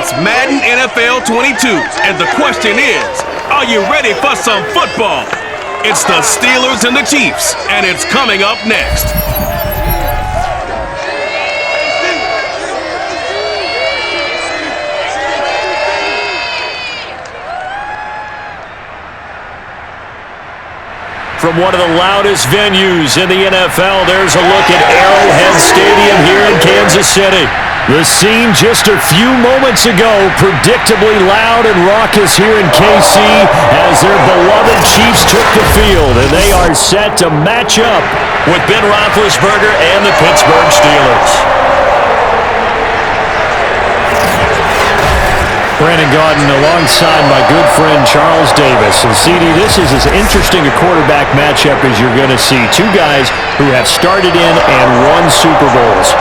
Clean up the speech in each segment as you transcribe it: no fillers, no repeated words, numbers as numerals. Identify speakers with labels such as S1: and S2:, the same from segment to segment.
S1: It's Madden NFL 22, and the question is, are you ready for some football? It's the Steelers and the Chiefs, and it's coming up next.
S2: From one of the loudest venues in the NFL, there's a look at Arrowhead Stadium here in Kansas City. The scene just a few moments ago, predictably loud and raucous here in KC as their beloved Chiefs took the field, and they are set to match up with Ben Roethlisberger and the Pittsburgh Steelers. Brandon Gaudin alongside my good friend Charles Davis. And CD, this is as interesting a quarterback matchup as you're going to see. Two guys who have started in and won Super Bowls.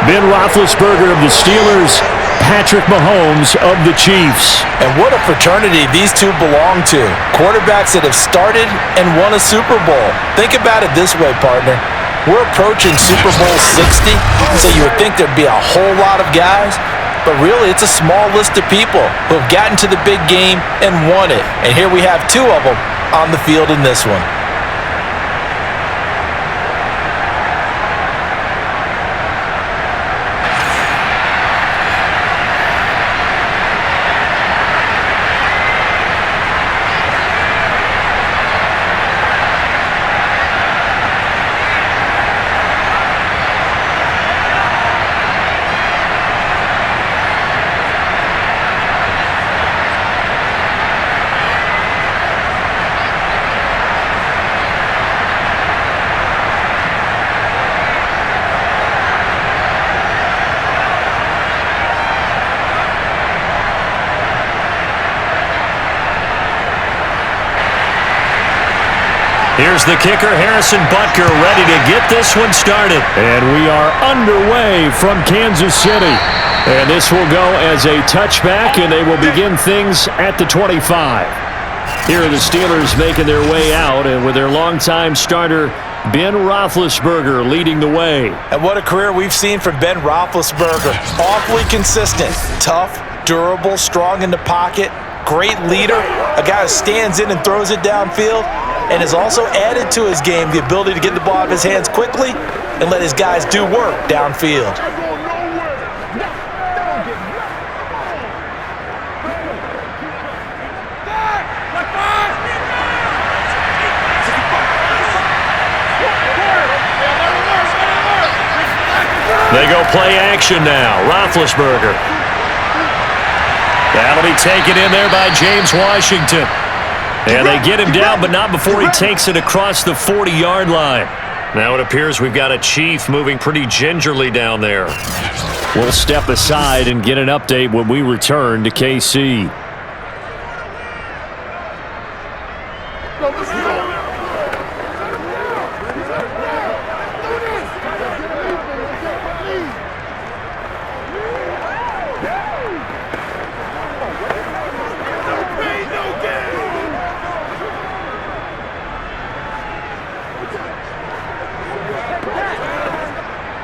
S2: Ben Roethlisberger of the Steelers, Patrick Mahomes of the Chiefs.
S3: And what a fraternity these two belong to. Quarterbacks that have started and won a Super Bowl. Think about it this way, partner. We're approaching Super Bowl 60, so you would think there'd be a whole lot of guys. But really, it's a small list of people who have gotten to the big game and won it. And here we have two of them on the field in this one.
S2: Here's the kicker, Harrison Butker, ready to get this one started. And we are underway from Kansas City. And this will go as a touchback, and they will begin things at the 25. Here are the Steelers making their way out, and with their longtime starter, Ben Roethlisberger, leading the way.
S3: And what a career we've seen from Ben Roethlisberger. Awfully consistent, tough, durable, strong in the pocket, great leader, a guy who stands in and throws it downfield, and has also added to his game the ability to get the ball out of his hands quickly and let his guys do work downfield.
S2: They go play action now. Roethlisberger. That'll be taken in there by James Washington. And they get him down, but not before he takes it across the 40-yard line. Now it appears we've got a Chief moving pretty gingerly down there. We'll step aside and get an update when we return to KC.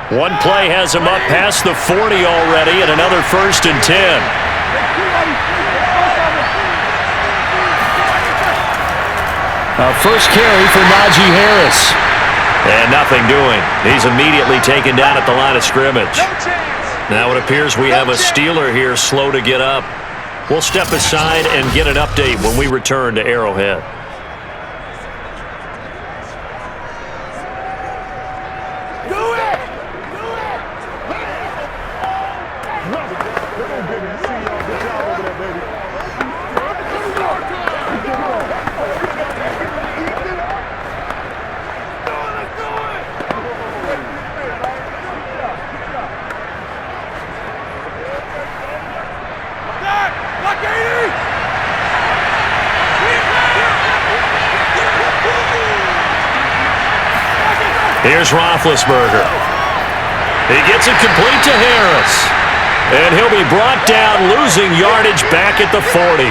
S2: One play has him up past the 40 already, and another 1st and 10. First carry for Najee Harris. And nothing doing. He's immediately taken down at the line of scrimmage. Now it appears we have a Steeler here slow to get up. We'll step aside and get an update when we return to Arrowhead. Here's Roethlisberger. He gets it complete to Harris. And he'll be brought down, losing yardage back at the 40.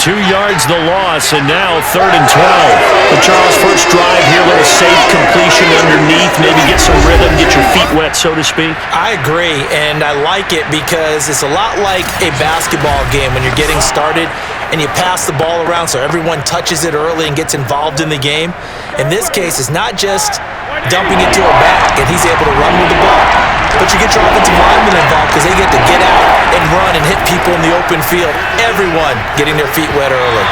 S2: 2 yards the loss, and now 3rd and 12. The Charles' first drive here with a safe completion underneath. to maybe get some rhythm, get your feet wet, so to speak?
S3: I agree, and I like it because it's a lot like a basketball game when you're getting started and you pass the ball around so everyone touches it early and gets involved in the game. In this case, it's not just dumping it to a back and he's able to run with the ball, but you get your offensive linemen involved because they get to get out and run and hit people in the open field. Everyone getting their feet wet early.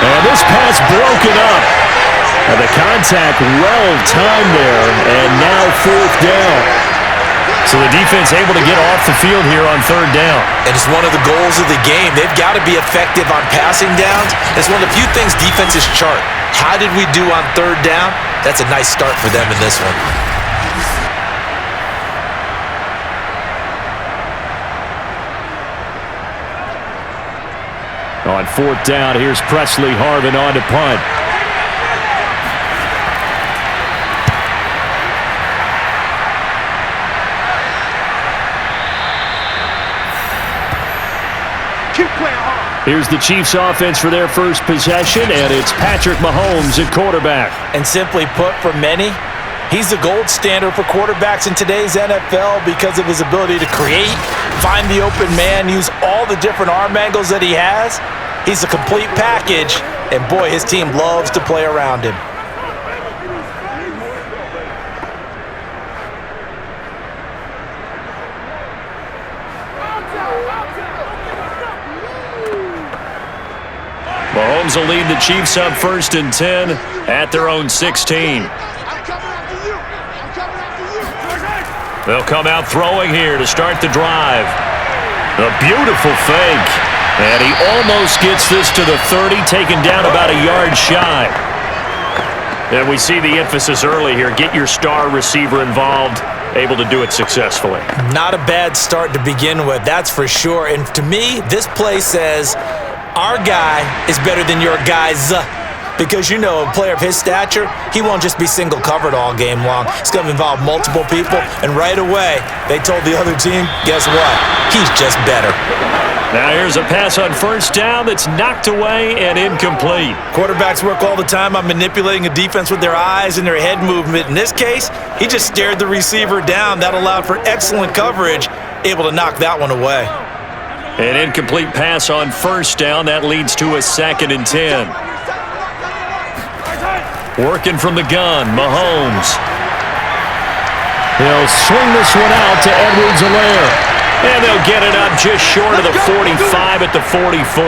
S2: And this pass broken up. And the contact well-timed there, and now 4th down. So the defense able to get off the field here on 3rd down.
S3: And it's one of the goals of the game. They've got to be effective on passing downs. It's one of the few things defenses chart. How did we do on 3rd down? That's a nice start for them in this one.
S2: On 4th down, here's Presley Harvin on to punt. Here's the Chiefs offense for their first possession, and it's Patrick Mahomes at quarterback.
S3: And simply put, for many, he's the gold standard for quarterbacks in today's NFL because of his ability to create, find the open man, use all the different arm angles that he has. He's a complete package, and boy, his team loves to play around him.
S2: Mahomes will lead the Chiefs up 1st and 10 at their own 16. They'll come out throwing here to start the drive. A beautiful fake. And he almost gets this to the 30, taken down about a yard shy. And we see the emphasis early here. Get your star receiver involved, able to do it successfully.
S3: Not a bad start to begin with, that's for sure. And to me, this play says our guy is better than your guy's. Because, you know, a player of his stature, he won't just be single covered all game long. It's going to involve multiple people. And right away, they told the other team, guess what? He's just better.
S2: Now here's a pass on 1st down that's knocked away and incomplete.
S3: Quarterbacks work all the time on manipulating a defense with their eyes and their head movement. In this case, he just stared the receiver down. That allowed for excellent coverage, able to knock that one away.
S2: An incomplete pass on 1st down. That leads to a 2nd and 10. Working from the gun, Mahomes. He'll swing this one out to Edwards-Helaire. And they'll get it up just short of the 45 at the 44.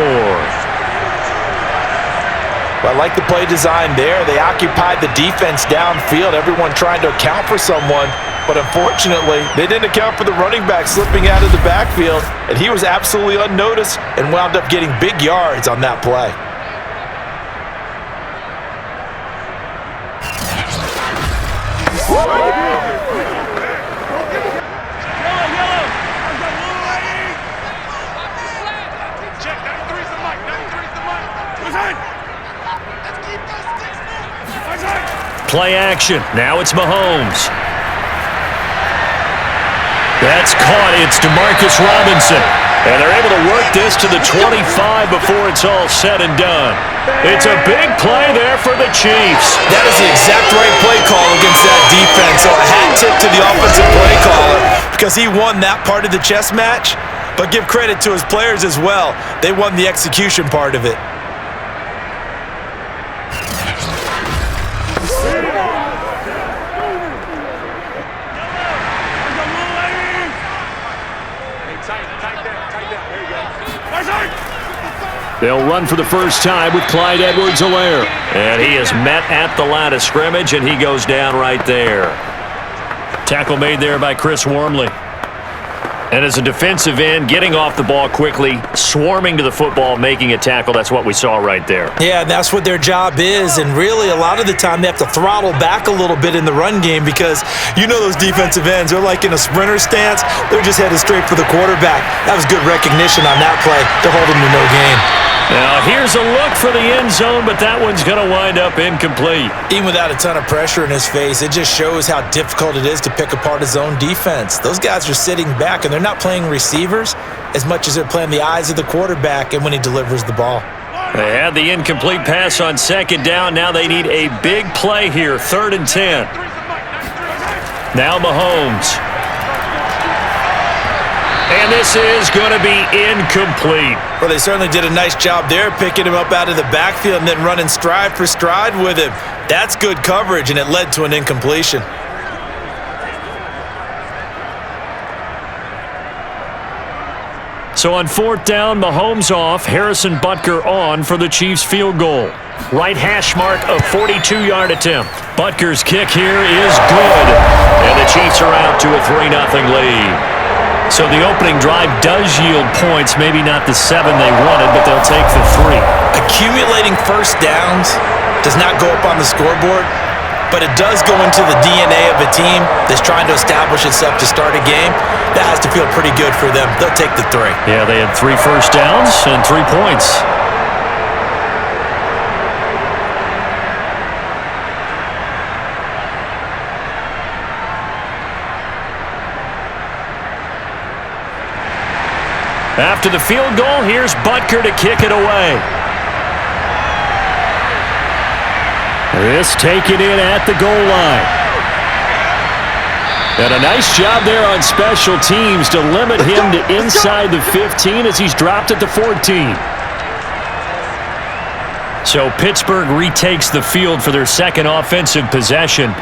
S3: Well, I like the play design there. They occupied the defense downfield, everyone trying to account for someone. But unfortunately, they didn't account for the running back slipping out of the backfield. And he was absolutely unnoticed and wound up getting big yards on that play.
S2: Play action. Now it's Mahomes. That's caught. It's DeMarcus Robinson. And they're able to work this to the 25 before it's all said and done. It's a big play there for the Chiefs.
S3: That is the exact right play call against that defense. So a hat tip to the offensive play caller because he won that part of the chess match. But give credit to his players as well. They won the execution part of it.
S2: They'll run for the first time with Clyde Edwards-Helaire. And he is met at the line of scrimmage, and he goes down right there. Tackle made there by Chris Wormley. And as a defensive end, getting off the ball quickly, swarming to the football, making a tackle, that's what we saw right there.
S3: Yeah, that's what their job is. And really, a lot of the time, they have to throttle back a little bit in the run game because you know those defensive ends, they're like in a sprinter stance. They're just headed straight for the quarterback. That was good recognition on that play to hold them to no gain.
S2: Now, here's a look for the end zone, but that one's going to wind up incomplete.
S3: Even without a ton of pressure in his face, it just shows how difficult it is to pick apart his own defense. Those guys are sitting back, and they're not playing receivers as much as they're playing the eyes of the quarterback and when he delivers the ball.
S2: They had the incomplete pass on 2nd down. Now they need a big play here, 3rd and 10. Now Mahomes. And this is going to be incomplete.
S3: Well, they certainly did a nice job there, picking him up out of the backfield and then running stride for stride with him. That's good coverage, and it led to an incompletion.
S2: So on 4th down, Mahomes off, Harrison Butker on for the Chiefs field goal. Right hash mark of 42-yard attempt. Butker's kick here is good. And the Chiefs are out to a 3-0 lead. So the opening drive does yield points, maybe not the 7 they wanted, but they'll take the 3.
S3: Accumulating first downs does not go up on the scoreboard, but it does go into the DNA of a team that's trying to establish itself to start a game. That has to feel pretty good for them. They'll take the 3.
S2: Yeah, they had 3 first downs and 3 points. After the field goal, here's Butker to kick it away. This taken in at the goal line. And a nice job there on special teams to limit him to inside the 15 as he's dropped at the 14. So Pittsburgh retakes the field for their second offensive possession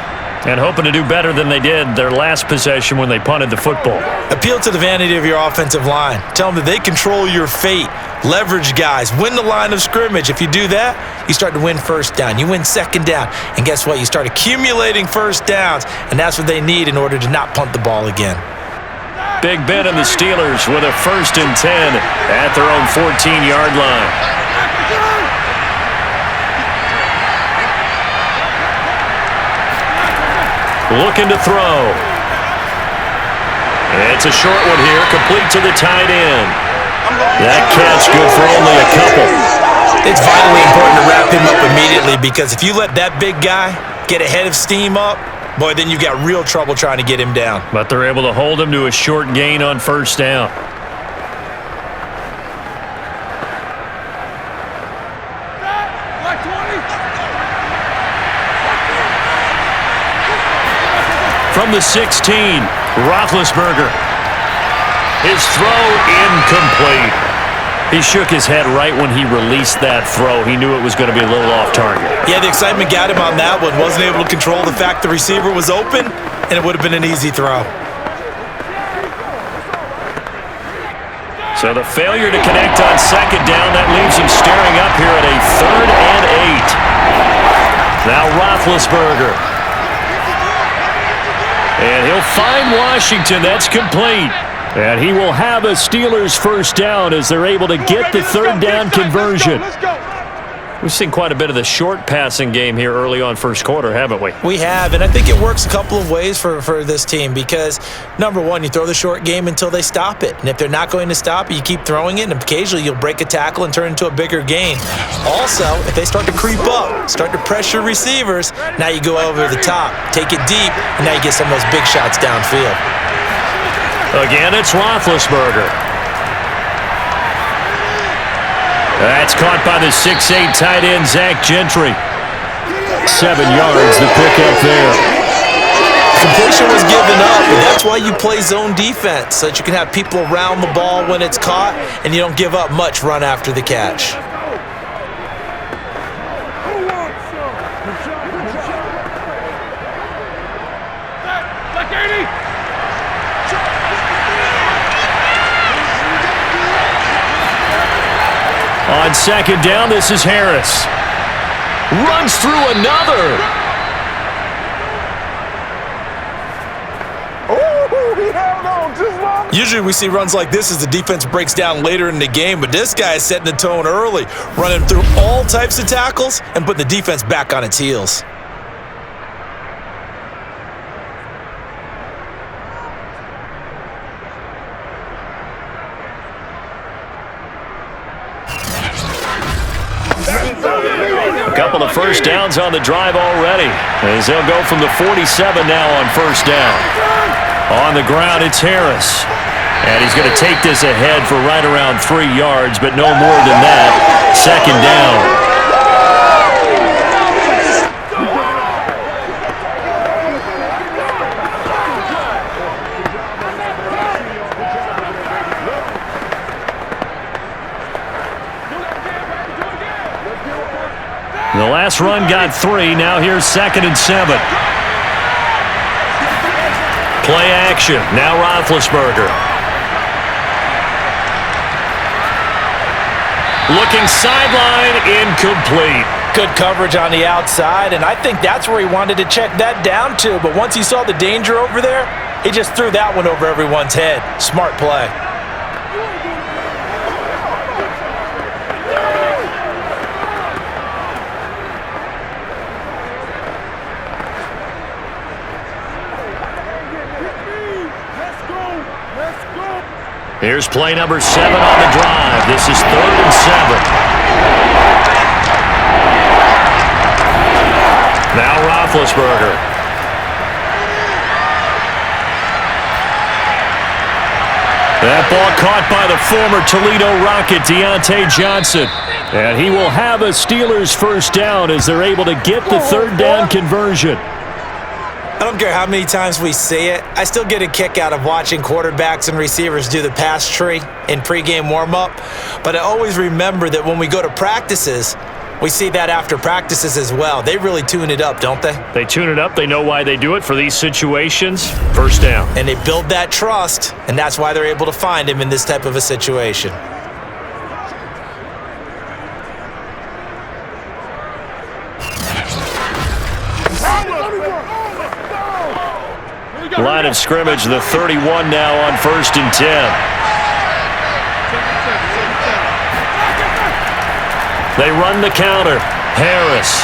S2: and hoping to do better than they did their last possession when they punted the football.
S3: Appeal to the vanity of your offensive line. Tell them that they control your fate. Leverage guys. Win the line of scrimmage. If you do that, you start to win first down. You win second down. And guess what? You start accumulating first downs. And that's what they need in order to not punt the ball again.
S2: Big Ben and the Steelers with a 1st and 10 at their own 14-yard line. Looking to throw. It's a short one here, complete to the tight end. That catch good for only a couple.
S3: It's vitally important to wrap him up immediately because if you let that big guy get ahead of steam up, boy, then you've got real trouble trying to get him down.
S2: But they're able to hold him to a short gain on 1st down. From the 16, Roethlisberger. His throw incomplete. He shook his head right when he released that throw. He knew it was going to be a little off target.
S3: Yeah, the excitement got him on that one. Wasn't able to control the fact the receiver was open, and it would have been an easy throw.
S2: So the failure to connect on 2nd down, that leaves him staring up here at a 3rd and 8. Now Roethlisberger. And he'll find Washington. That's complete. And he will have a Steelers 1st down as they're able to get the 3rd down conversion. We've seen quite a bit of the short passing game here early on 1st quarter, haven't we?
S3: We have, and I think it works a couple of ways for this team because, number one, you throw the short game until they stop it. And if they're not going to stop it, you keep throwing it, and occasionally you'll break a tackle and turn it into a bigger gain. Also, if they start to creep up, start to pressure receivers, now you go over the top, take it deep, and now you get some of those big shots downfield.
S2: Again, it's Roethlisberger. That's caught by the 6'8" tight end, Zach Gentry. 7 yards, the pickup there.
S3: Completion was given up, but that's why you play zone defense, so that you can have people around the ball when it's caught, and you don't give up much run after the catch.
S2: On 2nd down, this is Harris. Runs through another.
S3: Usually we see runs like this as the defense breaks down later in the game, but this guy is setting the tone early, running through all types of tackles and putting the defense back on its heels.
S2: A couple of 1st downs on the drive already, as they'll go from the 47 now on 1st down. On the ground, it's Harris. And he's going to take this ahead for right around 3 yards, but no more than that. 2nd down. The last run got 3. Now here's 2nd and 7. Play action. Now Roethlisberger. Looking sideline, incomplete.
S3: Good coverage on the outside, and I think that's where he wanted to check that down to. But once he saw the danger over there, he just threw that one over everyone's head. Smart play.
S2: Here's play number 7 on the drive. This is 3rd and 7. Now Roethlisberger. That ball caught by the former Toledo Rocket, Deontay Johnson. And he will have a Steelers first down as they're able to get the 3rd down conversion.
S3: I don't care how many times we see it. I still get a kick out of watching quarterbacks and receivers do the pass tree in pregame warm-up. But I always remember that when we go to practices, we see that after practices as well. They really tune it up, don't they?
S2: They tune it up. They know why they do it for these situations. First down.
S3: And they build that trust, and that's why they're able to find him in this type of a situation.
S2: Line of scrimmage, the 31 now on 1st and 10. They run the counter. Harris.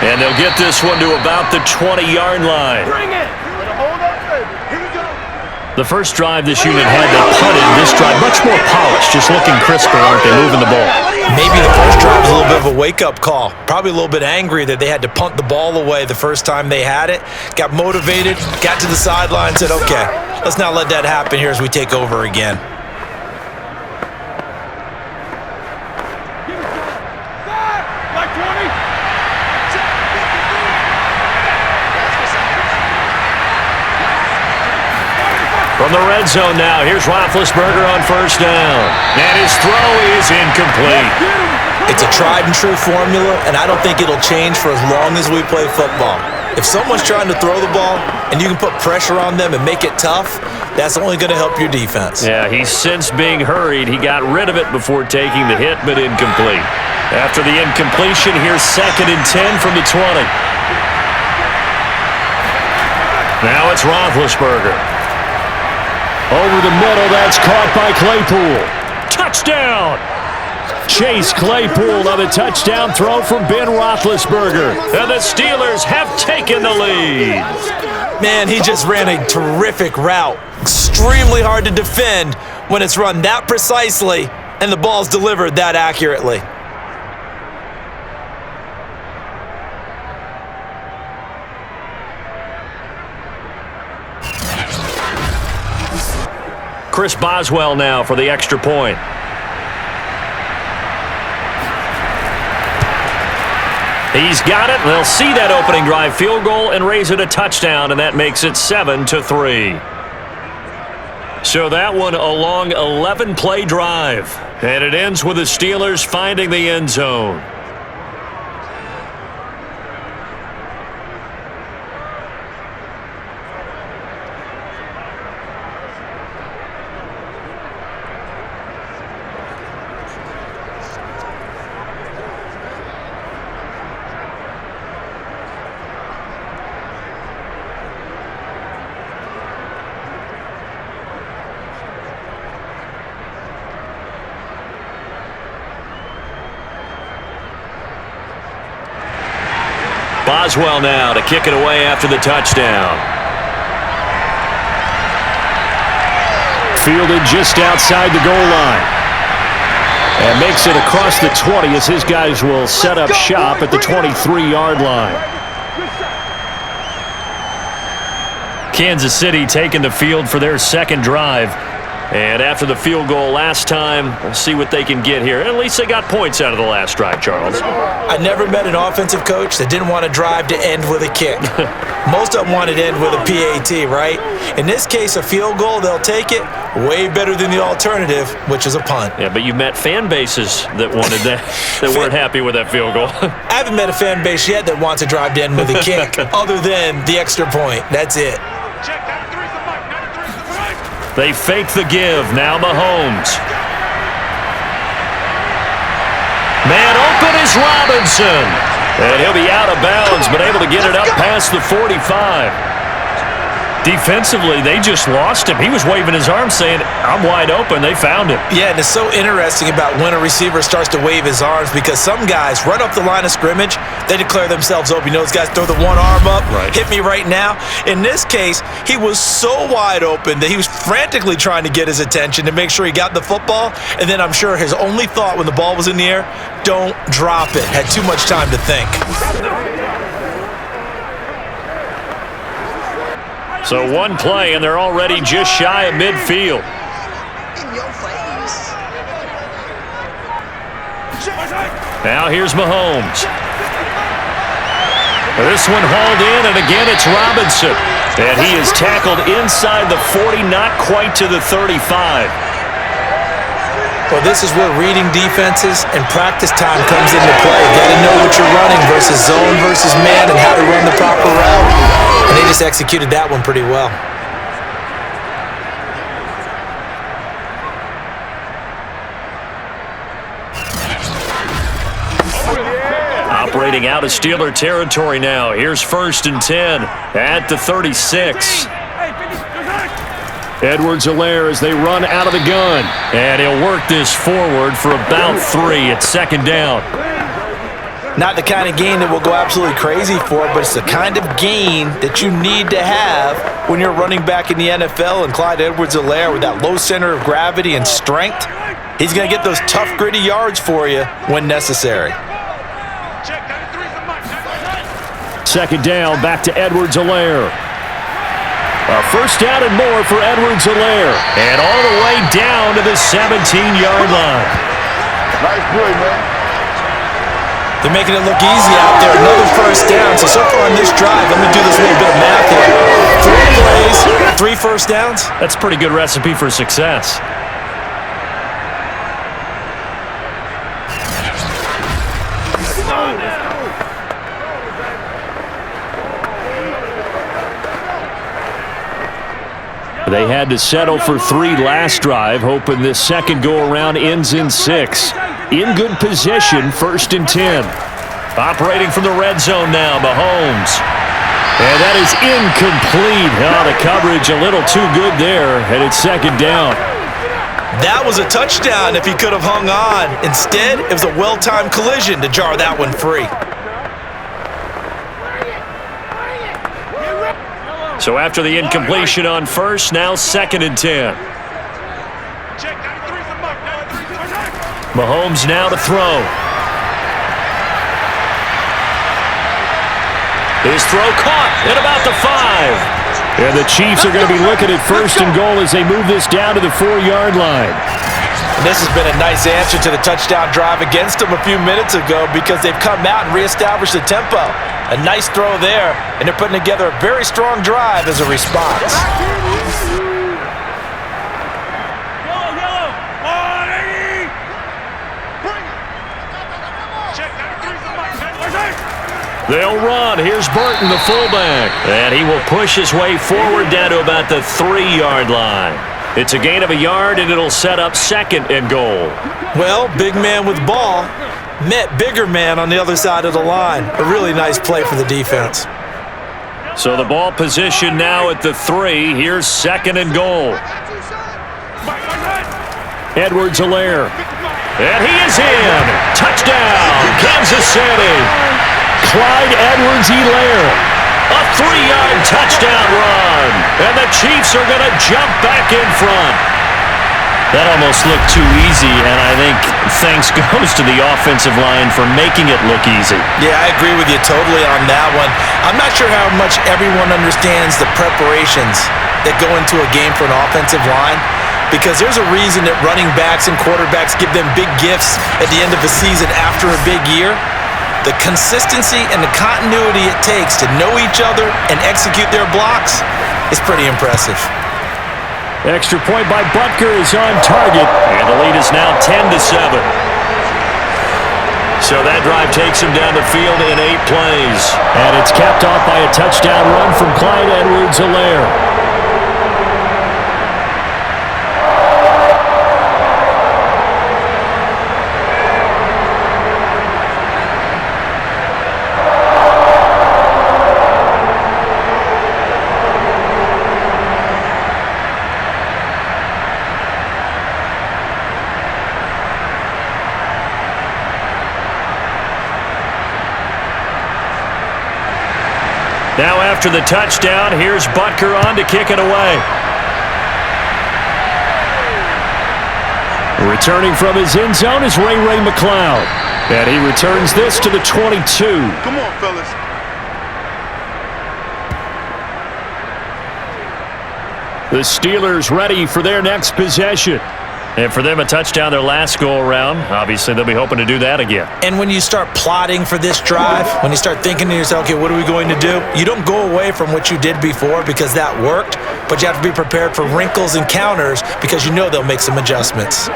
S2: And they'll get this one to about the 20-yard line.
S4: Bring it! Hold up, baby. Here we go.
S2: The first drive this unit had they punted. This drive much more polished, just looking crisper, aren't they, moving the ball?
S3: Maybe the first drive was a little bit of a wake-up call. Probably a little bit angry that they had to punt the ball away the first time they had it. Got motivated, got to the sideline, said, okay, let's not let that happen here as we take over again.
S4: Like 20.
S2: From the red zone now, here's Roethlisberger on 1st down. And his throw is incomplete.
S3: It's a tried-and-true formula, and I don't think it'll change for as long as we play football. If someone's trying to throw the ball and you can put pressure on them and make it tough, that's only going to help your defense.
S2: Yeah, he's since being hurried. He got rid of it before taking the hit, but incomplete. After the incompletion, here's 2nd and 10 from the 20. Now it's Roethlisberger. Over the middle, that's caught by Claypool. Touchdown! Chase Claypool on a touchdown throw from Ben Roethlisberger. And the Steelers have taken the lead.
S3: Man, he just ran a terrific route. Extremely hard to defend when it's run that precisely and the ball's delivered that accurately.
S2: Chris Boswell now for the extra point. He's got it. They'll see that opening drive field goal and raise it a touchdown, and that makes it 7-3. So that one a long 11-play drive, and it ends with the Steelers finding the end zone. Boswell now to kick it away after the touchdown. Fielded just outside the goal line. And makes it across the 20 as his guys will set up shop at the 23-yard line. Kansas City taking the field for their second drive. And after the field goal last time, we'll see what they can get here. At least they got points out of the last drive, Charles.
S3: I never met an offensive coach that didn't want to drive to end with a kick. Most of them wanted to end with a PAT, right? In this case, a field goal, they'll take it. Way better than the alternative, which is a punt.
S2: Yeah, but you've met fan bases that wanted that, that weren't happy with that field goal.
S3: I haven't met a fan base yet that wants to drive to end with a kick, other than the extra point. That's it.
S2: They fake the give. Now Mahomes. Man open is Robinson. And he'll be out of bounds, but able to get it up past the 45. Defensively, they just lost him. He was waving his arms saying, I'm wide open. They found him.
S3: Yeah, and it's so interesting about when a receiver starts to wave his arms because some guys right up the line of scrimmage, they declare themselves open. You know, those guys throw the one arm up, hit me right now. In this case, he was so wide open that he was frantically trying to get his attention to make sure he got the football. And then I'm sure his only thought when the ball was in the air, don't drop it. Had too much time to think.
S2: So one play, and they're already just shy of midfield. Now here's Mahomes. This one hauled in, and again it's Robinson. And he is tackled inside the 40, not quite to the 35.
S3: Well, this is where reading defenses and practice time comes into play. You got to know what you're running versus zone versus man and how to run the proper route. And they just executed that one pretty well.
S2: Operating out of Steeler territory now. Here's 1st and 10 at the 36. Edwards-Helaire as they run out of the gun. And he'll work this forward for about 3 at 2nd down.
S3: Not the kind of gain that we'll go absolutely crazy for, but it's the kind of gain that you need to have when you're running back in the NFL. And Clyde Edwards-Helaire with that low center of gravity and strength, he's going to get those tough, gritty yards for you when necessary.
S2: 2nd down, back to Edwards-Helaire. A 1st down and more for Edwards-Helaire. And all the way down to the 17-yard line.
S4: Nice play, man.
S3: They're making it look easy out there. Another 1st down. So far on this drive, let me do this little bit of math here. 3 plays, 3 first downs.
S2: That's a pretty good recipe for success. They had to settle for 3 last drive, hoping this second go-around ends in 6. In good position, 1st and 10. Operating from the red zone now, Mahomes. And that is incomplete. Oh, the coverage a little too good there, and it's 2nd down.
S3: That was a touchdown if he could have hung on. Instead, it was a well-timed collision to jar that one free.
S2: So after the incompletion on 1st, now 2nd and 10. Mahomes now to throw. His throw caught at about the 5. And the Chiefs are going to be looking at 1st and goal as they move this down to the 4-yard line.
S3: And this has been a nice answer to the touchdown drive against them a few minutes ago because they've come out and reestablished the tempo. A nice throw there, and they're putting together a very strong drive as a response.
S2: They'll run. Here's Burton, the fullback. And he will push his way forward down to about the 3-yard line. It's a gain of a yard, and it'll set up 2nd and goal.
S3: Well, big man with ball met bigger man on the other side of the line. A really nice play for the defense.
S2: So the ball position now at the 3. Here's 2nd and goal. Edwards-Helaire. And he is in. Touchdown, Kansas City. Clyde Edwards-Helaire. A 3-yard touchdown run. And the Chiefs are going to jump back in front. That almost looked too easy, and I think thanks goes to the offensive line for making it look easy.
S3: Yeah, I agree with you totally on that one. I'm not sure how much everyone understands the preparations that go into a game for an offensive line, because there's a reason that running backs and quarterbacks give them big gifts at the end of the season after a big year. The consistency and the continuity it takes to know each other and execute their blocks is pretty impressive.
S2: Extra point by Butker is on target, and the lead is now 10-7. So that drive takes him down the field in 8 plays. And it's capped off by a touchdown run from Clyde Edwards-Helaire. Now after the touchdown, here's Butker on to kick it away. Returning from his end zone is Ray McCloud. And he returns this to the 22.
S4: Come on, fellas.
S2: The Steelers ready for their next possession. And for them, a touchdown their last go-around. Obviously, they'll be hoping to do that again.
S3: And when you start plotting for this drive, when you start thinking to yourself, okay, what are we going to do? You don't go away from what you did before because that worked, but you have to be prepared for wrinkles and counters because you know they'll make some adjustments.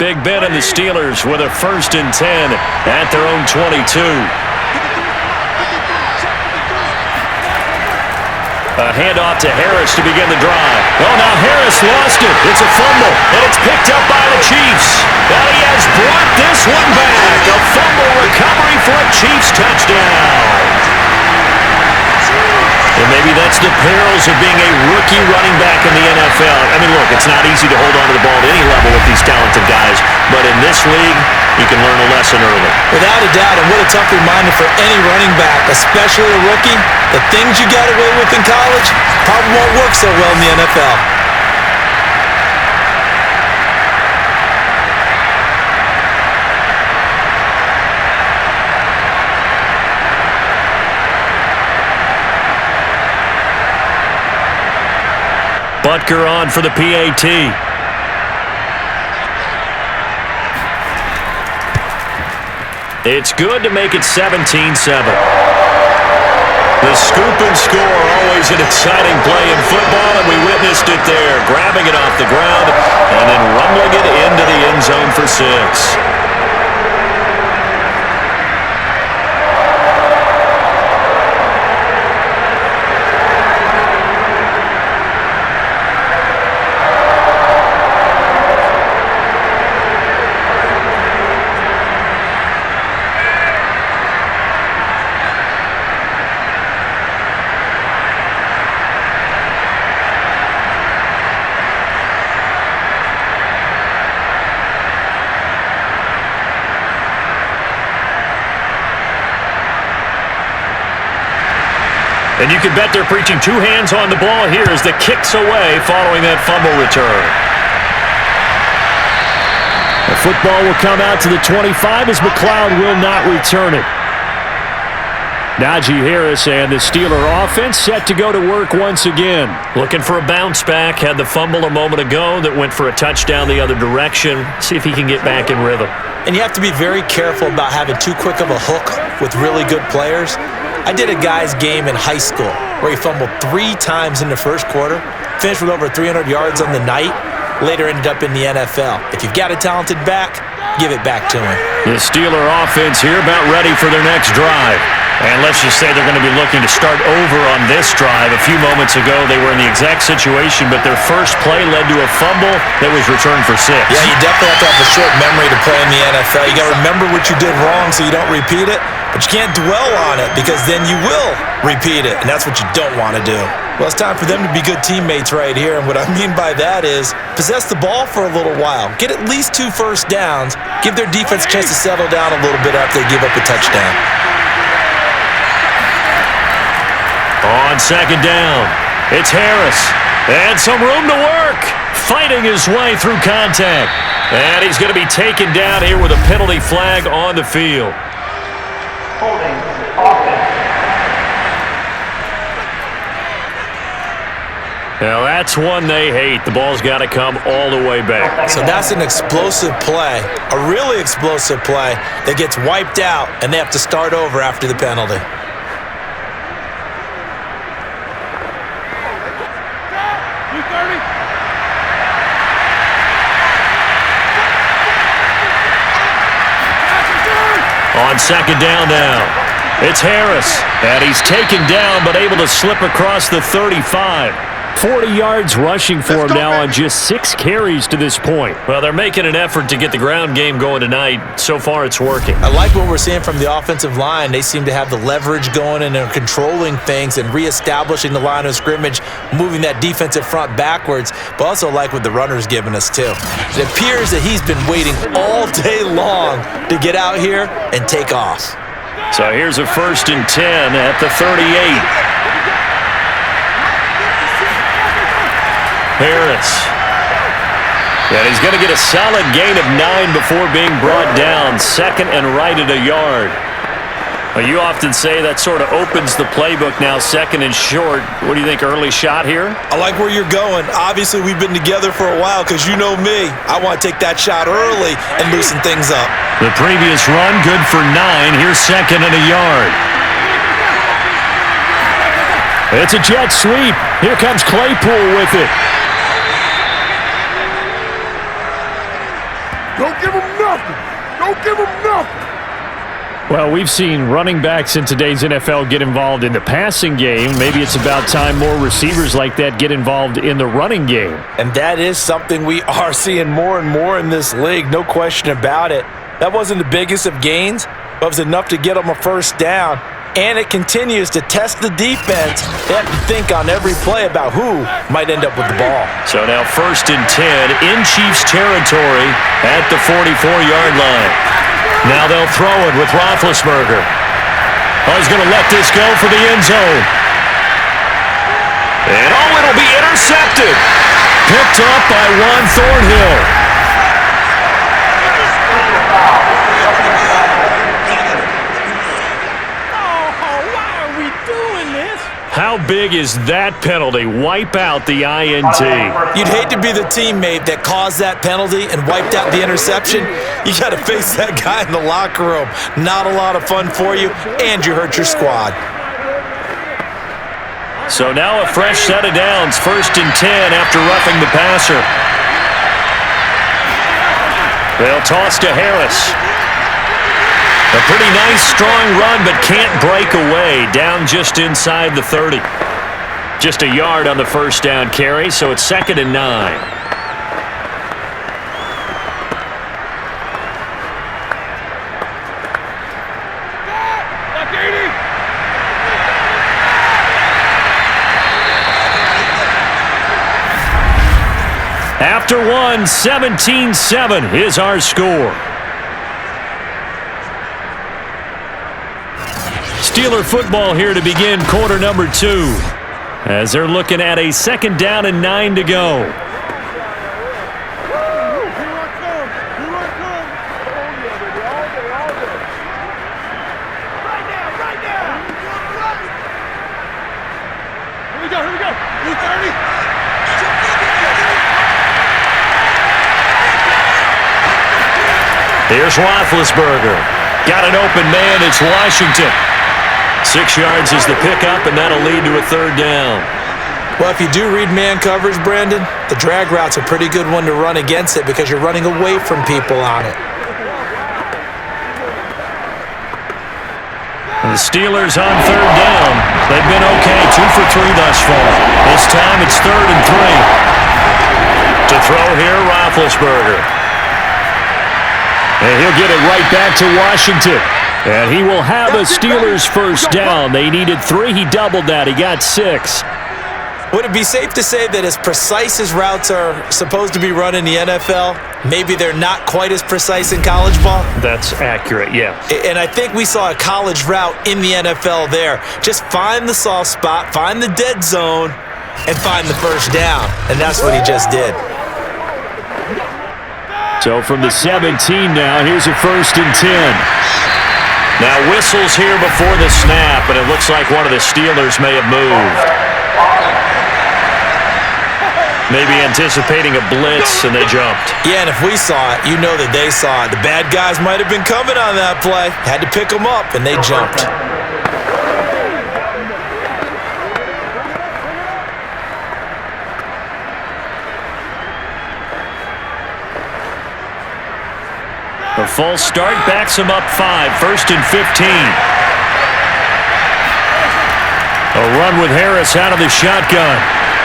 S2: Big Ben and the Steelers with a 1st and 10 at their own 22. A handoff to Harris to begin the drive. Oh, now Harris lost it. It's a fumble, and it's picked up by the Chiefs. And he has brought this one back. A fumble recovery for a Chiefs touchdown. And maybe that's the perils of being a rookie running back in the NFL. I mean, look, it's not easy to hold on to the ball at any level with these talented guys, but in this league, you can learn a lesson early.
S3: Without a doubt, and what a tough reminder for any running back, especially a rookie. The things you got away with in college probably won't work so well in the NFL.
S2: Butker on for the PAT. It's good to make it 17-7. The scoop and score, always an exciting play in football, and we witnessed it there, grabbing it off the ground and then rumbling it into the end zone for 6. And you can bet they're preaching 2 hands on the ball here as the kick's away following that fumble return. The football will come out to the 25 as McCloud will not return it. Najee Harris and the Steeler offense set to go to work once again. Looking for a bounce back. Had the fumble a moment ago that went for a touchdown the other direction. See if he can get back in rhythm.
S3: And you have to be very careful about having too quick of a hook with really good players. I did a guy's game in high school where he fumbled 3 times in the first quarter, finished with over 300 yards on the night, later ended up in the NFL. If you've got a talented back, give it back to him.
S2: The Steeler offense here about ready for their next drive. And let's just say they're going to be looking to start over on this drive. A few moments ago, they were in the exact situation, but their first play led to a fumble that was returned for 6.
S3: Yeah, you definitely have to have a short memory to play in the NFL. You got to remember what you did wrong so you don't repeat it, but you can't dwell on it because then you will repeat it, and that's what you don't want to do. Well, it's time for them to be good teammates right here, and what I mean by that is possess the ball for a little while. Get at least 2 first downs. Give their defense a chance to settle down a little bit after they give up a touchdown.
S2: On second down, it's Harris. And some room to work. Fighting his way through contact. And he's going to be taken down here with a penalty flag on the field.
S5: Holding offense.
S2: Now that's one they hate. The ball's got to come all the way back.
S3: So that's an explosive play, a really explosive play that gets wiped out, and they have to start over after the penalty.
S2: On second down now, it's Harris, and he's taken down but able to slip across the 35. 40 yards rushing for him now on just 6 carries to this point. Well, they're making an effort to get the ground game going tonight. So far, it's working.
S3: I like what we're seeing from the offensive line. They seem to have the leverage going, and they're controlling things and reestablishing the line of scrimmage, moving that defensive front backwards, but also like what the runner's giving us, too. It appears that he's been waiting all day long to get out here and take off.
S2: So here's a 1st and 10 at the 38. Harris. And he's going to get a solid gain of 9 before being brought down. 2nd and right at a yard. Well, you often say that sort of opens the playbook now, 2nd and short. What do you think, early shot here?
S3: I like where you're going. Obviously, we've been together for a while because you know me. I want to take that shot early and loosen things up.
S2: The previous run, good for 9. Here's 2nd and a yard. It's a jet sweep. Here comes Claypool with it.
S4: Don't give him nothing. Don't give him nothing.
S2: Well, we've seen running backs in today's NFL get involved in the passing game. Maybe it's about time more receivers like that get involved in the running game.
S3: And that is something we are seeing more and more in this league, no question about it. That wasn't the biggest of gains, but it was enough to get them a 1st down. And it continues to test the defense. They have to think on every play about who might end up with the ball.
S2: So now 1st and 10 in Chiefs territory at the 44-yard line. Now they'll throw it with Roethlisberger. Oh, he's going to let this go for the end zone. And oh, it'll be intercepted. Picked up by Juan Thornhill. How big is that penalty? Wipe out the INT.
S3: You'd hate to be the teammate that caused that penalty and wiped out the interception. You got to face that guy in the locker room. Not a lot of fun for you, and you hurt your squad.
S2: So now a fresh set of downs. 1st and 10 after roughing the passer. They'll toss to Harris. A pretty nice, strong run, but can't break away. Down just inside the 30. Just a yard on the 1st down carry, so it's 2nd and 9. After one, 17-7 is our score. Steeler football here to begin quarter number 2 as they're looking at a 2nd down and 9 to go.
S4: Here we go. 230.
S2: Here's Roethlisberger. Got an open man. It's Washington. 6 yards is the pickup, and that'll lead to a 3rd down.
S3: Well, if you do read man coverage, Brandon, the drag route's a pretty good one to run against it because you're running away from people on it.
S2: The Steelers on 3rd down. They've been okay, 2 for 3 thus far. This time it's 3rd and 3. To throw here, Roethlisberger. And he'll get it right back to Washington. And he will have a Steelers 1st down. They needed 3. He doubled that. He got 6.
S3: Would it be safe to say that as precise as routes are supposed to be run in the NFL, maybe they're not quite as precise in college ball?
S2: That's accurate, yeah.
S3: And I think we saw a college route in the NFL there. Just find the soft spot, find the dead zone, and find the 1st down. And that's what he just did.
S2: So from the 17 now, here's a 1st and 10. Now whistles here before the snap, and it looks like one of the Steelers may have moved. Maybe anticipating a blitz, and they jumped.
S3: Yeah, and if we saw it, you know that they saw it. The bad guys might have been coming on that play. Had to pick them up, and they jumped.
S2: A false start backs him up 5, 1st and 15. A run with Harris out of the shotgun.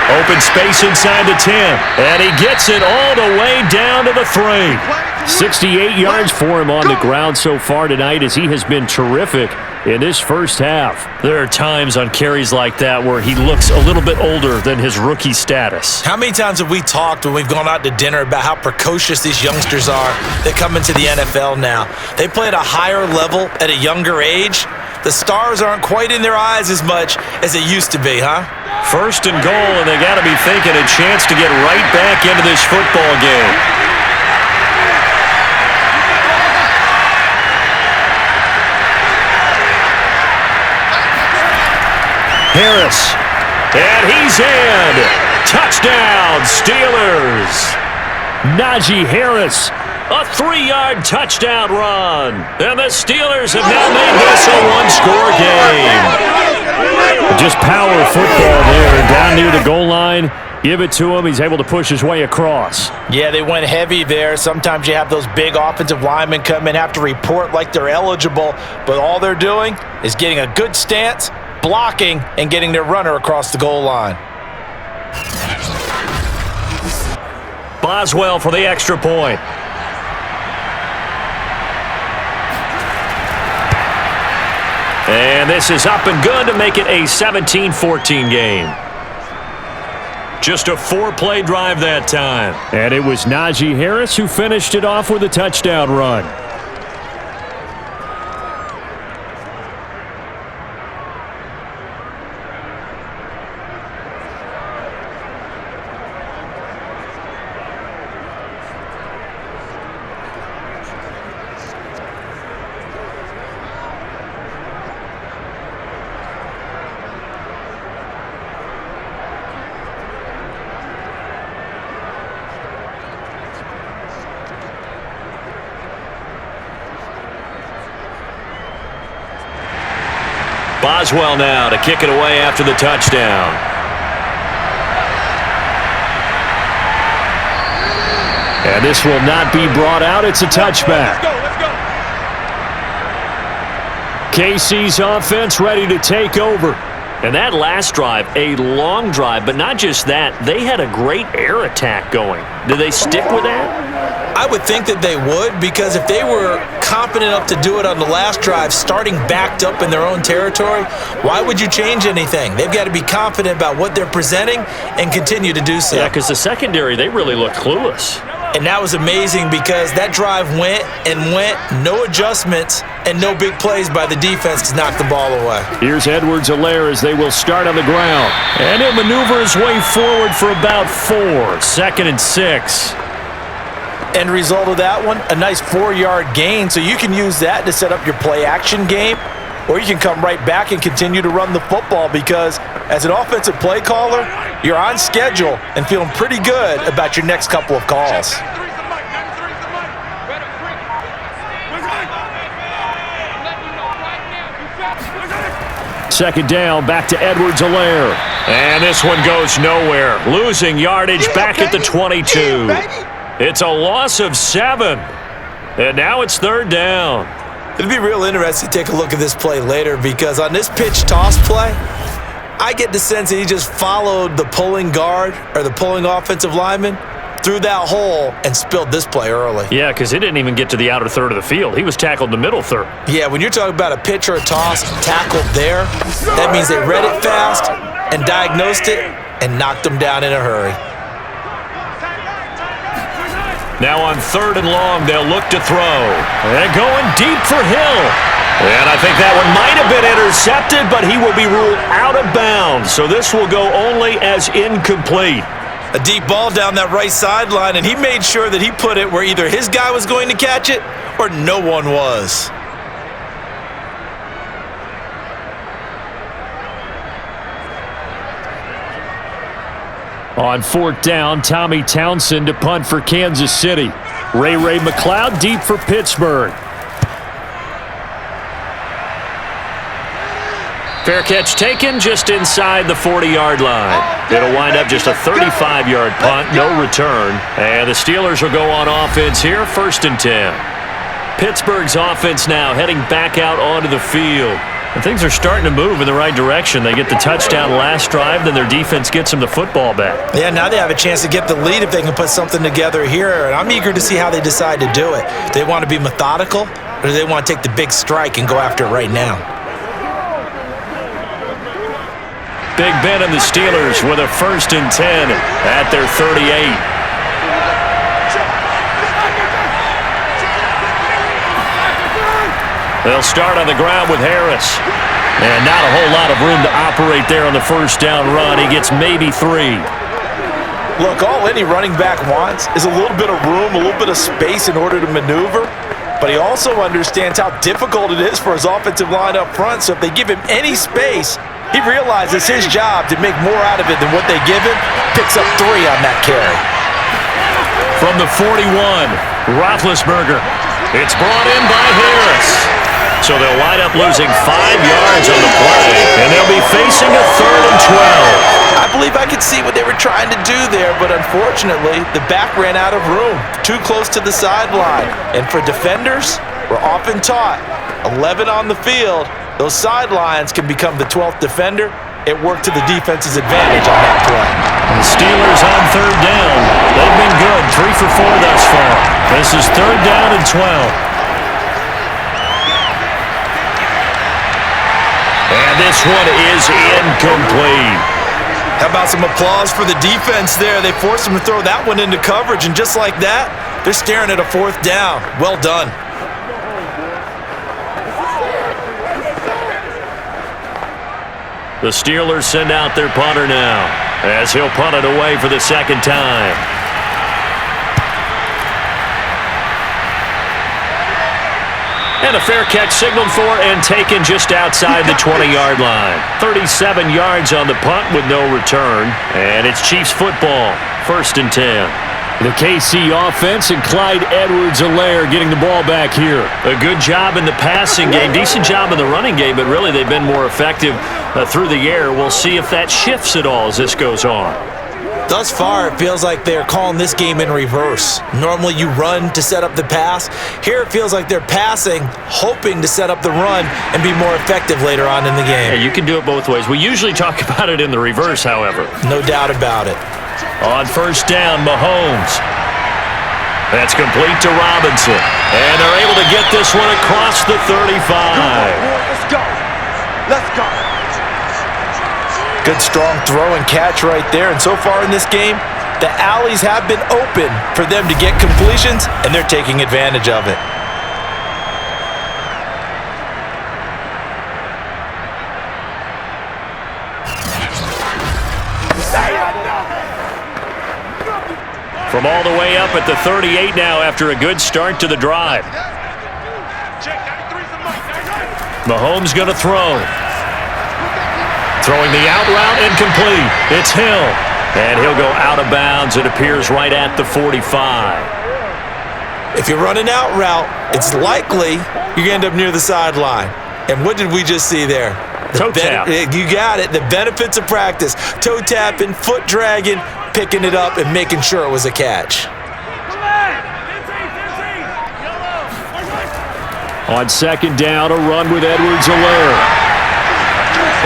S2: Open space inside the 10. And he gets it all the way down to the 3. 68 yards for him on the ground so far tonight as he has been terrific in this first half. There are times on carries like that where he looks a little bit older than his rookie status.
S3: How many times have we talked when we've gone out to dinner about how precocious these youngsters are that come into the NFL now? They play at a higher level at a younger age. The stars aren't quite in their eyes as much as it used to be, huh?
S2: 1st and goal, and they got to be thinking a chance to get right back into this football game. Harris, and he's in. Touchdown, Steelers. Najee Harris, a 3-yard touchdown run. And the Steelers have now made this a one-score game. Just power football there, down near the goal line. Give it to him. He's able to push his way across.
S3: Yeah, they went heavy there. Sometimes you have those big offensive linemen come in, have to report like they're eligible, but all they're doing is getting a good stance, blocking, and getting their runner across the goal line.
S2: Boswell for the extra point. And this is up and good to make it a 17-14 game. Just a 4-play drive that time. And it was Najee Harris who finished it off with a touchdown run. Boswell now to kick it away after the touchdown. And this will not be brought out. It's a touchback. KC's offense ready to take over. And that last drive, a long drive, but not just that. They had a great air attack going. Do they stick with that?
S3: I would think that they would, because if they were competent enough to do it on the last drive, starting backed up in their own territory, why would you change anything? They've got to be confident about what they're presenting and continue to do so.
S2: Yeah, because the secondary, they really looked clueless.
S3: And that was amazing because that drive went and went, no adjustments and no big plays by the defense to knock the ball away.
S2: Here's Edwards-Helaire as they will start on the ground. And he'll maneuver his way forward for about 4. 2nd and 6.
S3: End result of that one, a nice 4-yard gain, so you can use that to set up your play-action game, or you can come right back and continue to run the football because as an offensive play caller, you're on schedule and feeling pretty good about your next couple of calls.
S2: Second down, back to Edwards-Helaire. And this one goes nowhere. Losing yardage back at the 22. It's a loss of 7. And now it's 3rd down.
S3: It'd be real interesting to take a look at this play later because on this pitch toss play, I get the sense that he just followed the pulling guard or the pulling offensive lineman through that hole and spilled this play early.
S2: Yeah, because he didn't even get to the outer third of the field. He was tackled in the middle third.
S3: Yeah, when you're talking about a pitch or a toss tackled there, that means they read it fast and diagnosed it and knocked them down in a hurry.
S2: Now on 3rd and long, they'll look to throw. And going deep for Hill. And I think that one might have been intercepted, but he will be ruled out of bounds. So this will go only as incomplete.
S3: A deep ball down that right sideline, and he made sure that he put it where either his guy was going to catch it or no one was.
S2: On fourth down, Tommy Townsend to punt for Kansas City. Ray McLeod deep for Pittsburgh. Fair catch taken just inside the 40-yard line. It'll wind up just a 35-yard punt, no return. And the Steelers will go on offense here, 1st and 10. Pittsburgh's offense now heading back out onto the field. And things are starting to move in the right direction. They get the touchdown last drive, then their defense gets them the football back.
S3: Yeah, now they have a chance to get the lead if they can put something together here. And I'm eager to see how they decide to do it. Do they want to be methodical, or do they want to take the big strike and go after it right now?
S2: Big Ben and the Steelers with a 1st and 10 at their 38. They'll start on the ground with Harris. And not a whole lot of room to operate there on the 1st down run. He gets maybe 3.
S3: Look, all any running back wants is a little bit of room, a little bit of space in order to maneuver. But he also understands how difficult it is for his offensive line up front. So if they give him any space, he realizes his job to make more out of it than what they give him. Picks up 3 on that carry.
S2: From the 41, Roethlisberger. It's brought in by Harris. So they'll wind up losing 5 yards on the play, and they'll be facing a 3rd and 12.
S3: I believe I could see what they were trying to do there, but unfortunately, the back ran out of room, too close to the sideline. And for defenders, we're often taught, 11 on the field, those sidelines can become the 12th defender. It worked to the defense's advantage on that play.
S2: The Steelers on 3rd down. They've been good, 3 for 4 thus far. This is 3rd down and 12. And this one is incomplete.
S3: How about some applause for the defense there? They forced him to throw that one into coverage, and just like that, they're staring at a 4th down. Well done.
S2: The Steelers send out their punter now, as he'll punt it away for the 2nd time. And a fair catch signaled for and taken just outside the 20-yard line. 37 yards on the punt with no return. And it's Chiefs football, 1st and 10. The KC offense and Clyde Edwards-Helaire getting the ball back here. A good job in the passing game, decent job in the running game, but really they've been more effective through the air. We'll see if that shifts at all as this goes on.
S3: Thus far, it feels like they're calling this game in reverse. Normally you run to set up the pass. Here it feels like they're passing, hoping to set up the run and be more effective later on in the game.
S2: Yeah, you can do it both ways. We usually talk about it in the reverse, however.
S3: No doubt about it.
S2: On 1st down, Mahomes. That's complete to Robinson. And they're able to get this one across the 35.
S4: Let's go. Let's go.
S3: Good, strong throw and catch right there. And so far in this game, the alleys have been open for them to get completions, and they're taking advantage of it.
S2: From all the way up at the 38 now after a good start to the drive. Mahomes going to throw. Throwing the out route incomplete. It's Hill. And he'll go out of bounds. It appears right at the 45.
S3: If you run an out route, it's likely you're going to end up near the sideline. And what did we just see there?
S2: Toe tap.
S3: You got it. The benefits of practice. Toe tapping, foot dragging, picking it up, and making sure it was a catch.
S2: On 2nd down, a run with Edwards-Helaire.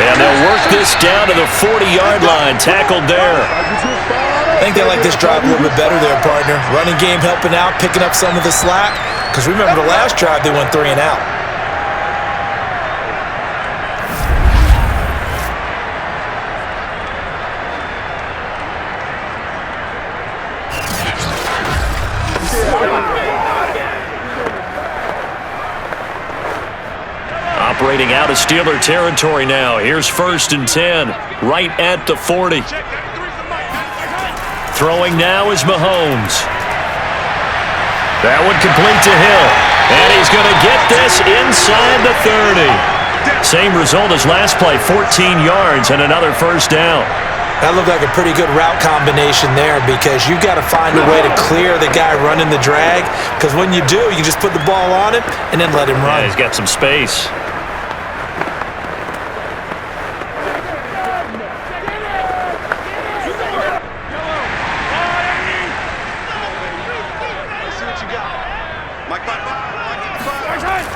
S2: And they'll work this down to the 40-yard line. Tackled there.
S3: I think they like this drive a little bit better there, partner. Running game helping out, picking up some of the slack. Because remember the last drive, they went 3 and out.
S2: Operating out of Steeler territory now. Here's 1st and 10, right at the 40. Throwing now is Mahomes. That one complete to Hill. And he's going to get this inside the 30. Same result as last play, 14 yards and another 1st down.
S3: That looked like a pretty good route combination there because you got to find a way to clear the guy running the drag, because when you do, you just put the ball on him and then let him run.
S2: Yeah, he's got some space.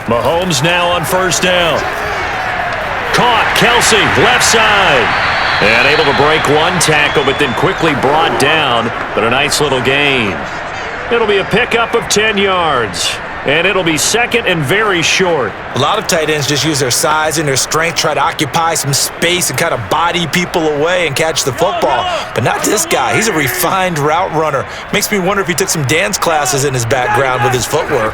S2: Mahomes now on first down. Caught, Kelsey, left side. And able to break one tackle, but then quickly brought down. But a nice little gain. It'll be a pickup of 10 yards. And it'll be second and very short.
S3: A lot of tight ends just use their size and their strength, try to occupy some space and kind of body people away and catch the football. But not this guy. He's a refined route runner. Makes me wonder if he took some dance classes in his background with his footwork.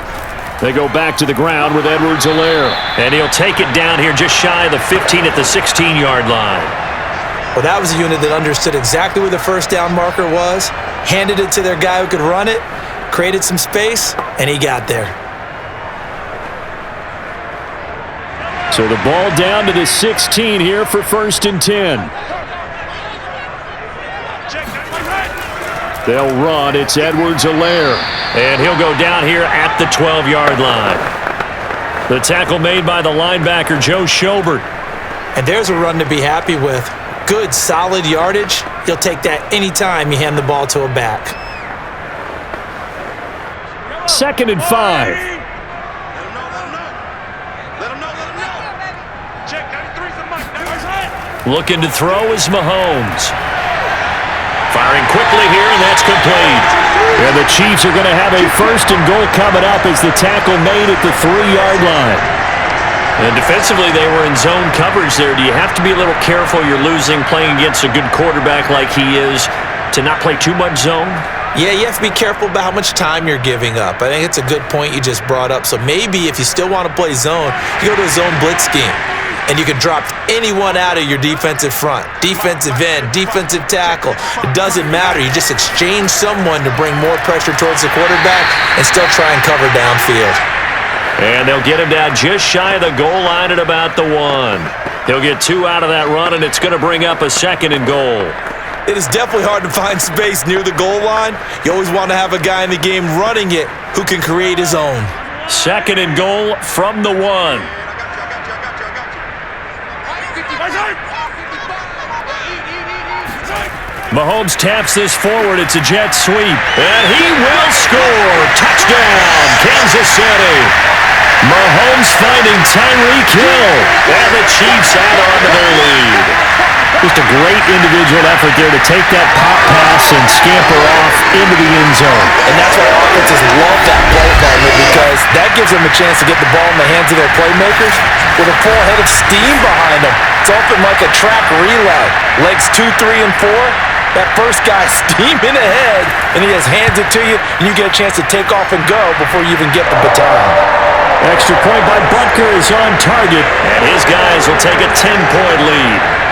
S2: They go back to the ground with Edwards-Helaire. And he'll take it down here just shy of the 15 at the 16-yard line.
S3: Well, that was a unit that understood exactly where the first down marker was, handed it to their guy who could run it, created some space, and he got there.
S2: So the ball down to the 16 here for first and 10. They'll run. It's Edwards-Helaire. And he'll go down here at the 12-yard line. The tackle made by the linebacker, Joe Schobert.
S3: And there's a run to be happy with. Good, solid yardage. You'll take that anytime you hand the ball to a back.
S2: Second and 5. Looking to throw is Mahomes. Firing quickly here, and that's complete. And the Chiefs are going to have a first and goal coming up as the tackle made at the 3-yard line. And defensively, they were in zone coverage there. Do you have to be a little careful? You're losing playing against a good quarterback like he is to not play too much zone?
S3: Yeah, you have to be careful about how much time you're giving up. I think it's a good point you just brought up. So maybe if you still want to play zone, you go to a zone blitz scheme. And you can drop anyone out of your defensive front, defensive end, defensive tackle. It doesn't matter. You just exchange someone to bring more pressure towards the quarterback and still try and cover downfield.
S2: And they'll get him down just shy of the goal line at about the 1. He'll get 2 out of that run, and it's going to bring up a second and goal.
S3: It is definitely hard to find space near the goal line. You always want to have a guy in the game running it who can create his own.
S2: Second and goal from the 1. Mahomes taps this forward. It's a jet sweep. And he will score. Touchdown, Kansas City. Mahomes finding Tyreek Hill. And the Chiefs add on to their lead. Just a great individual effort there to take that pop pass and scamper off into the end zone.
S3: And that's why offenses love that play, partner, because that gives them a chance to get the ball in the hands of their playmakers with a full head of steam behind them. It's often like a track relay. Legs 2, 3, and 4. That first guy steaming ahead, and he just hands it to you, and you get a chance to take off and go before you even get the baton.
S2: Extra point by Butker is on target, and his guys will take a 10-point lead.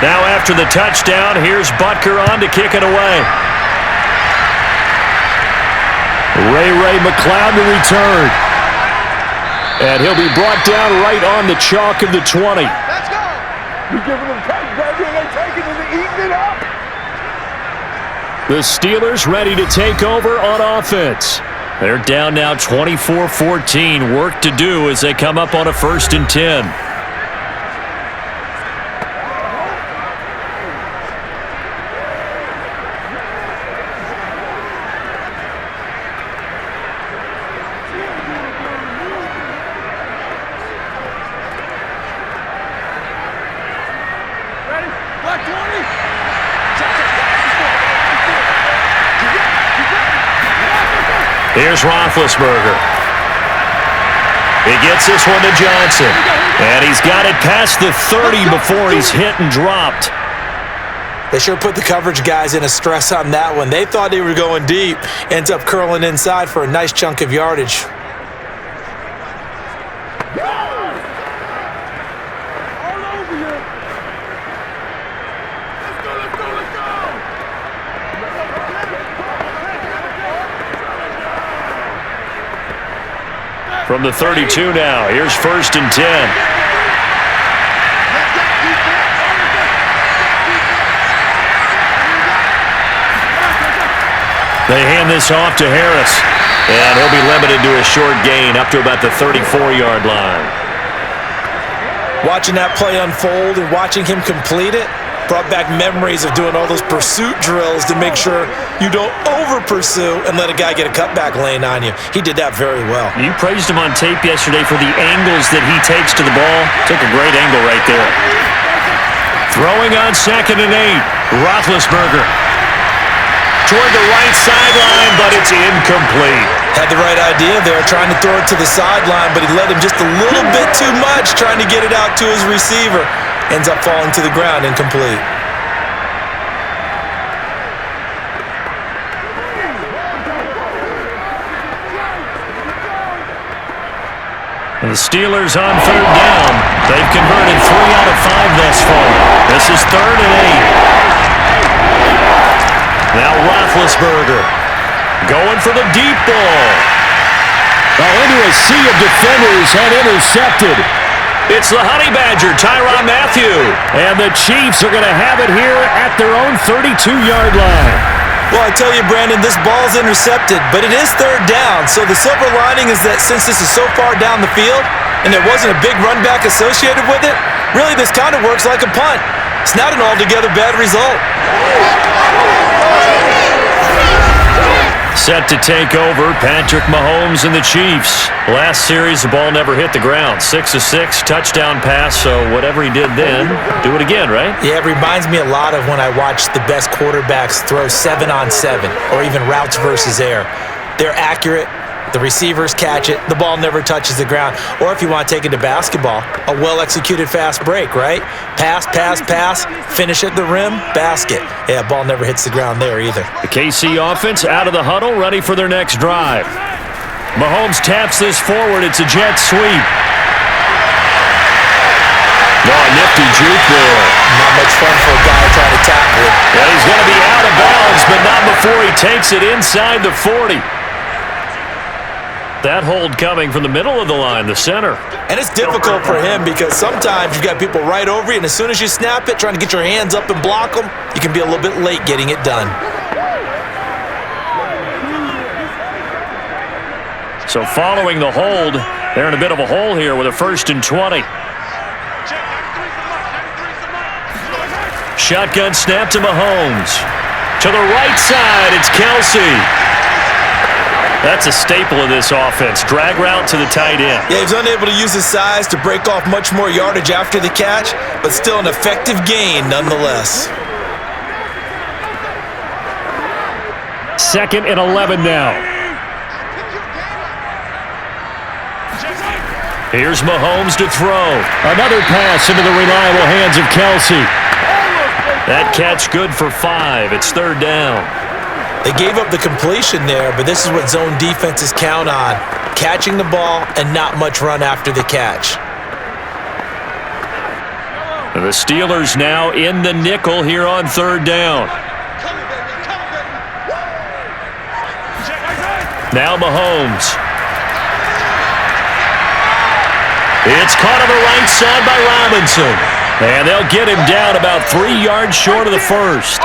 S2: Now after the touchdown, here's Butker on to kick it away. Ray McCloud to return. And he'll be brought down right on the chalk of the 20.
S4: Let's go. We're giving them cake, baby, and they're taking it and eating it up.
S2: The Steelers ready to take over on offense. They're down now 24-14. Work to do as they come up on a 1st and 10. Here's Roethlisberger. He gets this one to Johnson. And he's got it past the 30 before he's hit and dropped.
S3: They sure put the coverage guys in a stress on that one. They thought they were going deep. Ends up curling inside for a nice chunk of yardage.
S2: From the 32 now, here's 1st and 10. They hand this off to Harris, and he'll be limited to a short gain up to about the 34-yard line.
S3: Watching that play unfold and watching him complete it brought back memories of doing all those pursuit drills to make sure you don't over-pursue and let a guy get a cutback lane on you. He did that very well.
S2: You praised him on tape yesterday for the angles that he takes to the ball. Took a great angle right there. Throwing on 2nd and 8, Roethlisberger. Toward the right sideline, but it's incomplete.
S3: Had the right idea there, trying to throw it to the sideline, but he let him just a little bit too much, trying to get it out to his receiver. Ends up falling to the ground, incomplete.
S2: And the Steelers on 3rd down. They've converted 3 out of 5 thus far. This is 3rd and 8. Now Roethlisberger going for the deep ball. Into a sea of defenders and intercepted. It's the Honey Badger, Tyrann Mathieu. And the Chiefs are going to have it here at their own 32-yard line.
S3: Well, I tell you, Brandon, this ball's intercepted, but it is 3rd down. So the silver lining is that since this is so far down the field and there wasn't a big run back associated with it, really this kind of works like a punt. It's not an altogether bad result.
S2: Set to take over, Patrick Mahomes and the Chiefs. Last series, the ball never hit the ground. 6 of 6, touchdown pass, so whatever he did then, do it again, right?
S3: Yeah, it reminds me a lot of when I watched the best quarterbacks throw 7-on-7 or even routes versus air. They're accurate. The receivers catch it. The ball never touches the ground. Or if you want to take it to basketball, a well-executed fast break, right? Pass, pass, pass, finish at the rim, basket. Yeah, ball never hits the ground there either.
S2: The KC offense out of the huddle, ready for their next drive. Mahomes taps this forward. It's a jet sweep. Oh, nifty juke there.
S3: Not much fun for a guy trying to tackle it.
S2: And he's going to be out of bounds, but not before he takes it inside the 40. That hold coming from the middle of the line, the center.
S3: And it's difficult for him because sometimes you've got people right over you, and as soon as you snap it, trying to get your hands up and block them, you can be a little bit late getting it done.
S2: So following the hold, they're in a bit of a hole here with a 1st and 20. Shotgun snap to Mahomes. To the right side, it's Kelsey. That's a staple of this offense. Drag route to the tight end.
S3: Yeah, he's unable to use his size to break off much more yardage after the catch, but still an effective gain nonetheless.
S2: 2nd and 11 now. Here's Mahomes to throw. Another pass into the reliable hands of Kelsey. That catch good for 5. It's 3rd down.
S3: They gave up the completion there, but this is what zone defenses count on. Catching the ball and not much run after the catch.
S2: The Steelers now in the nickel here on 3rd down. Now Mahomes. It's caught on the right side by Robinson. And they'll get him down about 3 yards short of the 1st.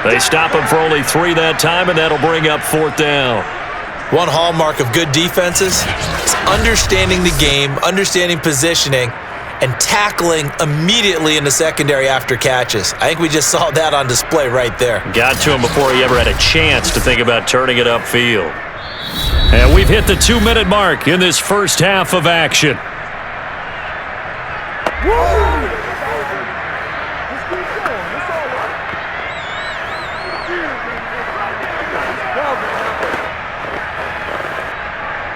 S2: They stop him for only 3 that time, and that'll bring up 4th down.
S3: One hallmark of good defenses is understanding the game, understanding positioning, and tackling immediately in the secondary after catches. I think we just saw that on display right there.
S2: Got to him before he ever had a chance to think about turning it upfield. And we've hit the 2-minute mark in this first half of action.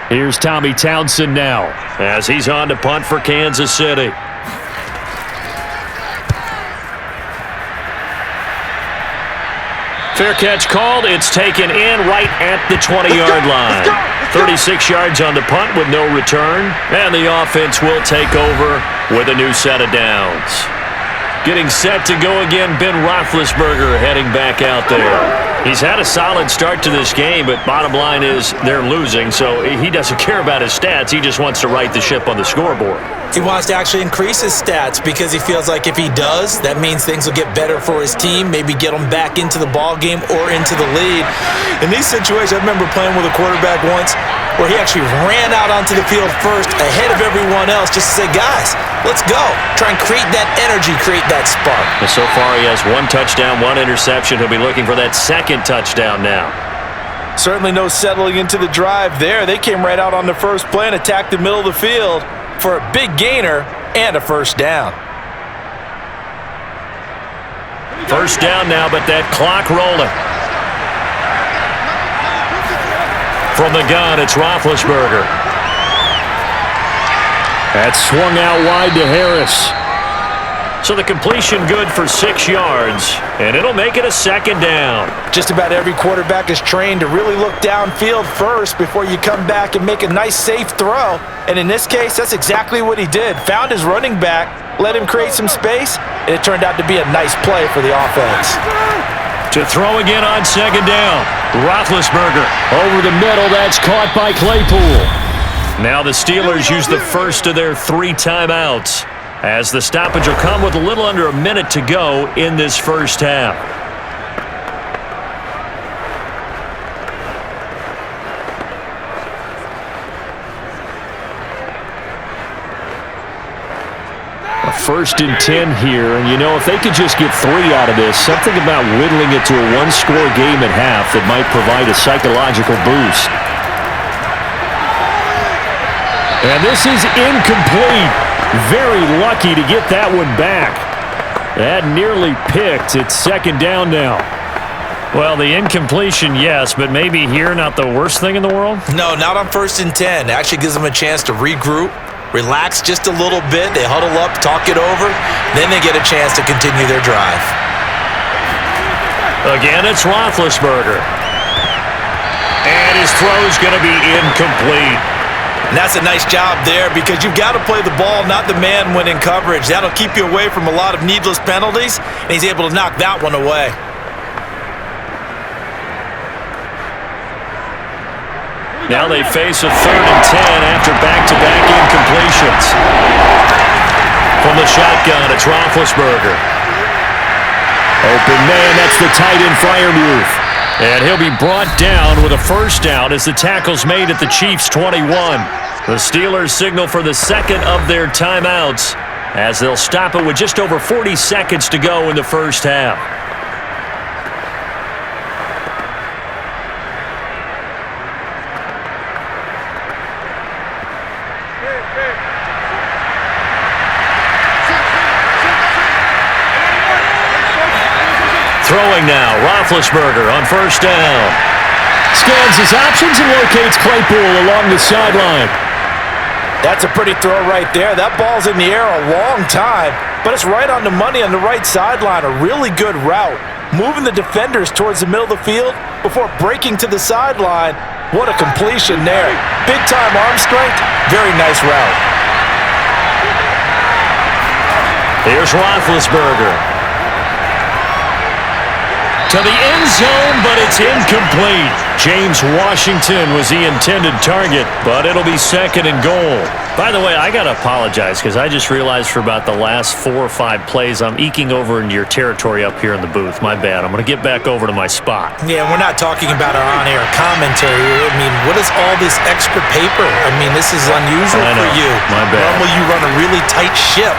S2: Here's Tommy Townsend now as he's on to punt for Kansas City. Fair catch called. It's taken in right at the 20-yard line. 36 yards on the punt with no return. And the offense will take over with a new set of downs. Getting set to go again, Ben Roethlisberger heading back out there. He's had a solid start to this game, but bottom line is they're losing, so he doesn't care about his stats. He just wants to right the ship on the scoreboard.
S3: He wants to actually increase his stats because he feels like if he does, that means things will get better for his team, maybe get him back into the ball game or into the lead. In these situations, I remember playing with a quarterback once where he actually ran out onto the field first ahead of everyone else just to say, guys, let's go. Try and create that energy, create that spark.
S2: And so far, he has 1 touchdown, 1 interception. He'll be looking for that second touchdown now.
S3: Certainly no settling into the drive there. They came right out on the first play and attacked the middle of the field for a big gainer and a first down.
S2: First down now, but that clock rolling. From the gun, it's Roethlisberger. That's swung out wide to Harris. So the completion good for 6 yards, and it'll make it a second down.
S3: Just about every quarterback is trained to really look downfield first before you come back and make a nice, safe throw. And in this case, that's exactly what he did. Found his running back, let him create some space, and it turned out to be a nice play for the offense.
S2: To throw again on second down. Roethlisberger over the middle. That's caught by Claypool. Now the Steelers use the first of their 3 timeouts, as the stoppage will come with a little under a minute to go in this first half. A 1st and 10 here, and you know, if they could just get 3 out of this, something about whittling it to a 1-score game at half that might provide a psychological boost. And this is incomplete. Very lucky to get that one back. That nearly picked. It's second down now. Well, the incompletion, yes, but maybe here not the worst thing in the world?
S3: No, not on 1st and 10. It actually gives them a chance to regroup, relax just a little bit. They huddle up, talk it over. Then they get a chance to continue their drive.
S2: Again, it's Roethlisberger. And his throw's going to be incomplete.
S3: And that's a nice job there because you've got to play the ball, not the man when in coverage. That'll keep you away from a lot of needless penalties, and he's able to knock that one away.
S2: Now they face a 3rd and 10 after back-to-back incompletions. From the shotgun, it's Roethlisberger. Open man, that's the tight end Freiermuth. And he'll be brought down with a first down as the tackle's made at the Chiefs' 21. The Steelers signal for the second of their timeouts as they'll stop it with just over 40 seconds to go in the first half. Throwing now, Roethlisberger on first down. Scans his options and locates Claypool along the sideline.
S3: That's a pretty throw right there. That ball's in the air a long time, but it's right on the money on the right sideline. A really good route. Moving the defenders towards the middle of the field before breaking to the sideline. What a completion there. Big-time arm strength. Very nice route.
S2: Here's Roethlisberger. To the end zone, but it's incomplete. James Washington was the intended target, but it'll be 2nd and goal. By the way, I got to apologize because I just realized for about the last 4 or 5 plays, I'm eking over into your territory up here in the booth. My bad. I'm going to get back over to my spot.
S3: Yeah, we're not talking about our on-air commentary. I mean, what is all this extra paper? I mean, this is unusual for you.
S2: My bad.
S3: Normally you run a really tight ship.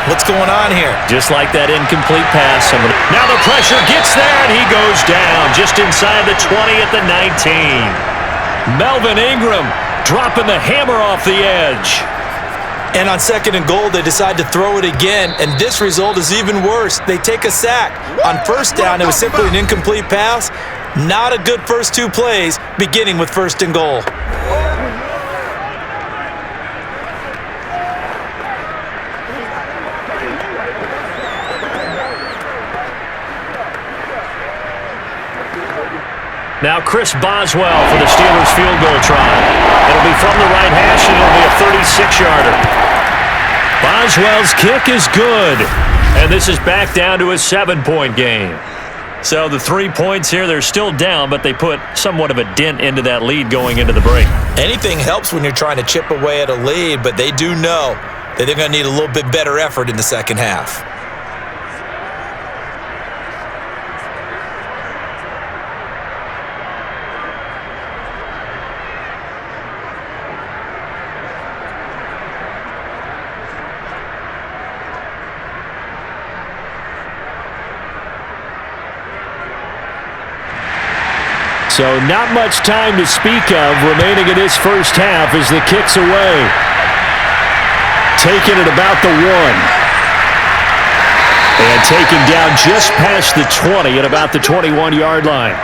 S3: What's going on here?
S2: Just like that incomplete pass. Now the pressure gets there, and he goes down just inside the 20 at the 19. Melvin Ingram dropping the hammer off the edge.
S3: And on 2nd and goal, they decide to throw it again, and this result is even worse. They take a sack. On first down, it was simply an incomplete pass. Not a good first 2 plays, beginning with 1st and goal.
S2: Now Chris Boswell for the Steelers field goal try. It'll be from the right hash, and it'll be a 36-yarder. Boswell's kick is good. And this is back down to a 7-point game. So the 3 points here, they're still down, but they put somewhat of a dent into that lead going into the break.
S3: Anything helps when you're trying to chip away at a lead, but they do know that they're going to need a little bit better effort in the second half.
S2: So not much time to speak of remaining in this first half as the kick's away. Taking it about the 1. And taken down just past the 20 at about the 21-yard line.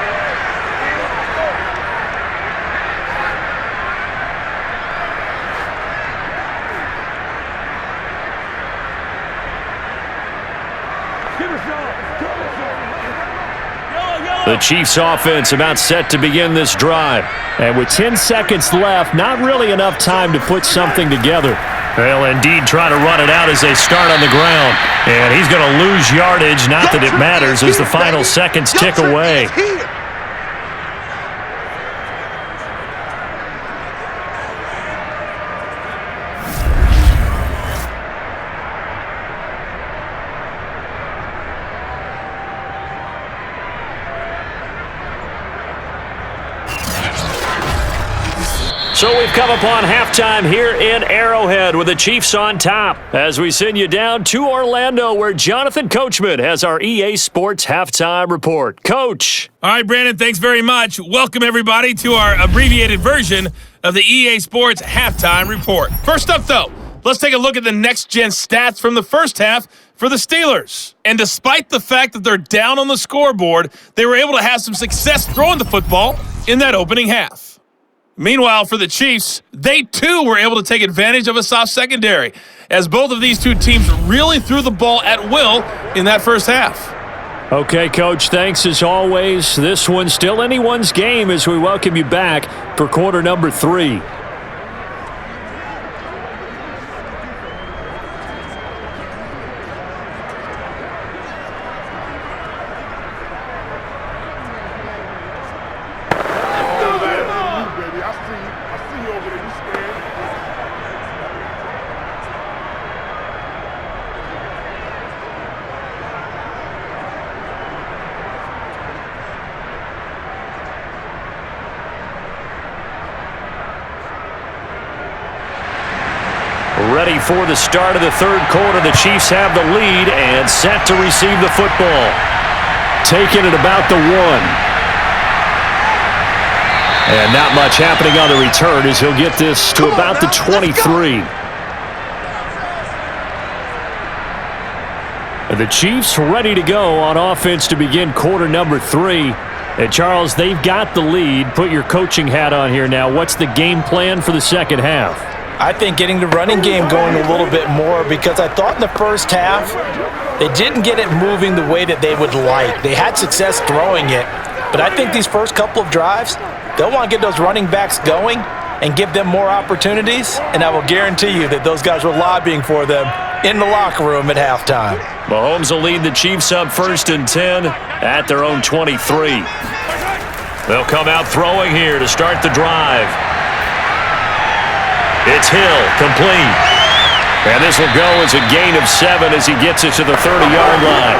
S2: The Chiefs offense about set to begin this drive. And with 10 seconds left, not really enough time to put something together. They'll indeed try to run it out as they start on the ground. And he's going to lose yardage, not that it matters, as the final seconds tick away. So we've come upon halftime here in Arrowhead with the Chiefs on top as we send you down to Orlando where Jonathan Coachman has our EA Sports Halftime Report. Coach.
S5: All right, Brandon, thanks very much. Welcome, everybody, to our abbreviated version of the EA Sports Halftime Report. First up, though, let's take a look at the next-gen stats from the first half for the Steelers. And despite the fact that they're down on the scoreboard, they were able to have some success throwing the football in that opening half. Meanwhile, for the Chiefs, they too were able to take advantage of a soft secondary, as both of these two teams really threw the ball at will in that first half.
S2: Okay, Coach, thanks as always. This one's still anyone's game as we welcome you back for quarter number 3. Ready for the start of the third quarter. The Chiefs have the lead and set to receive the football. Taking it about the 1. And not much happening on the return as he'll get this to about the 23. And the Chiefs ready to go on offense to begin quarter number 3. And Charles, they've got the lead. Put your coaching hat on here now. What's the game plan for the second half?
S3: I think getting the running game going a little bit more, because I thought in the first half they didn't get it moving the way that they would like. They had success throwing it, but I think these first couple of drives, they'll want to get those running backs going and give them more opportunities, and I will guarantee you that those guys were lobbying for them in the locker room at halftime.
S2: Mahomes will lead the Chiefs up 1st and 10 at their own 23. They'll come out throwing here to start the drive. It's Hill, complete. And this will go as a gain of 7 as he gets it to the 30-yard line.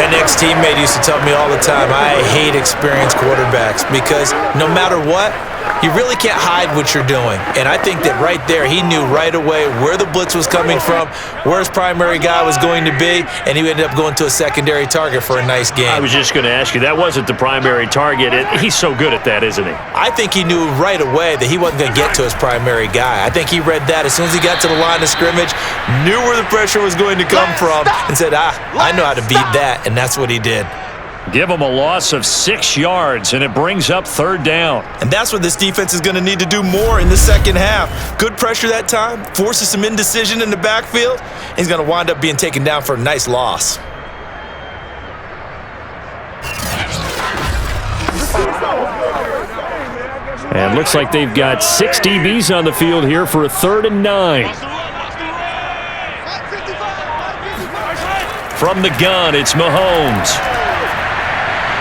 S3: An ex-teammate used to tell me all the time, I hate experienced quarterbacks because no matter what, you really can't hide what you're doing. And I think that right there, he knew right away where the blitz was coming from, where his primary guy was going to be, and he ended up going to a secondary target for a nice game.
S2: I was just going to ask you, that wasn't the primary target. He's so good at that, isn't he?
S3: I think he knew right away that he wasn't going to get to his primary guy. I think he read that as soon as he got to the line of scrimmage, knew where the pressure was going to come from, and said, I know how to beat that, and that's what he did.
S2: Give him a loss of 6 yards, and it brings up 3rd down.
S3: And that's what this defense is going to need to do more in the second half. Good pressure that time, forces some indecision in the backfield. He's going to wind up being taken down for a nice loss.
S2: And looks like they've got 6 DBs on the field here for a 3rd and 9. From the gun, it's Mahomes.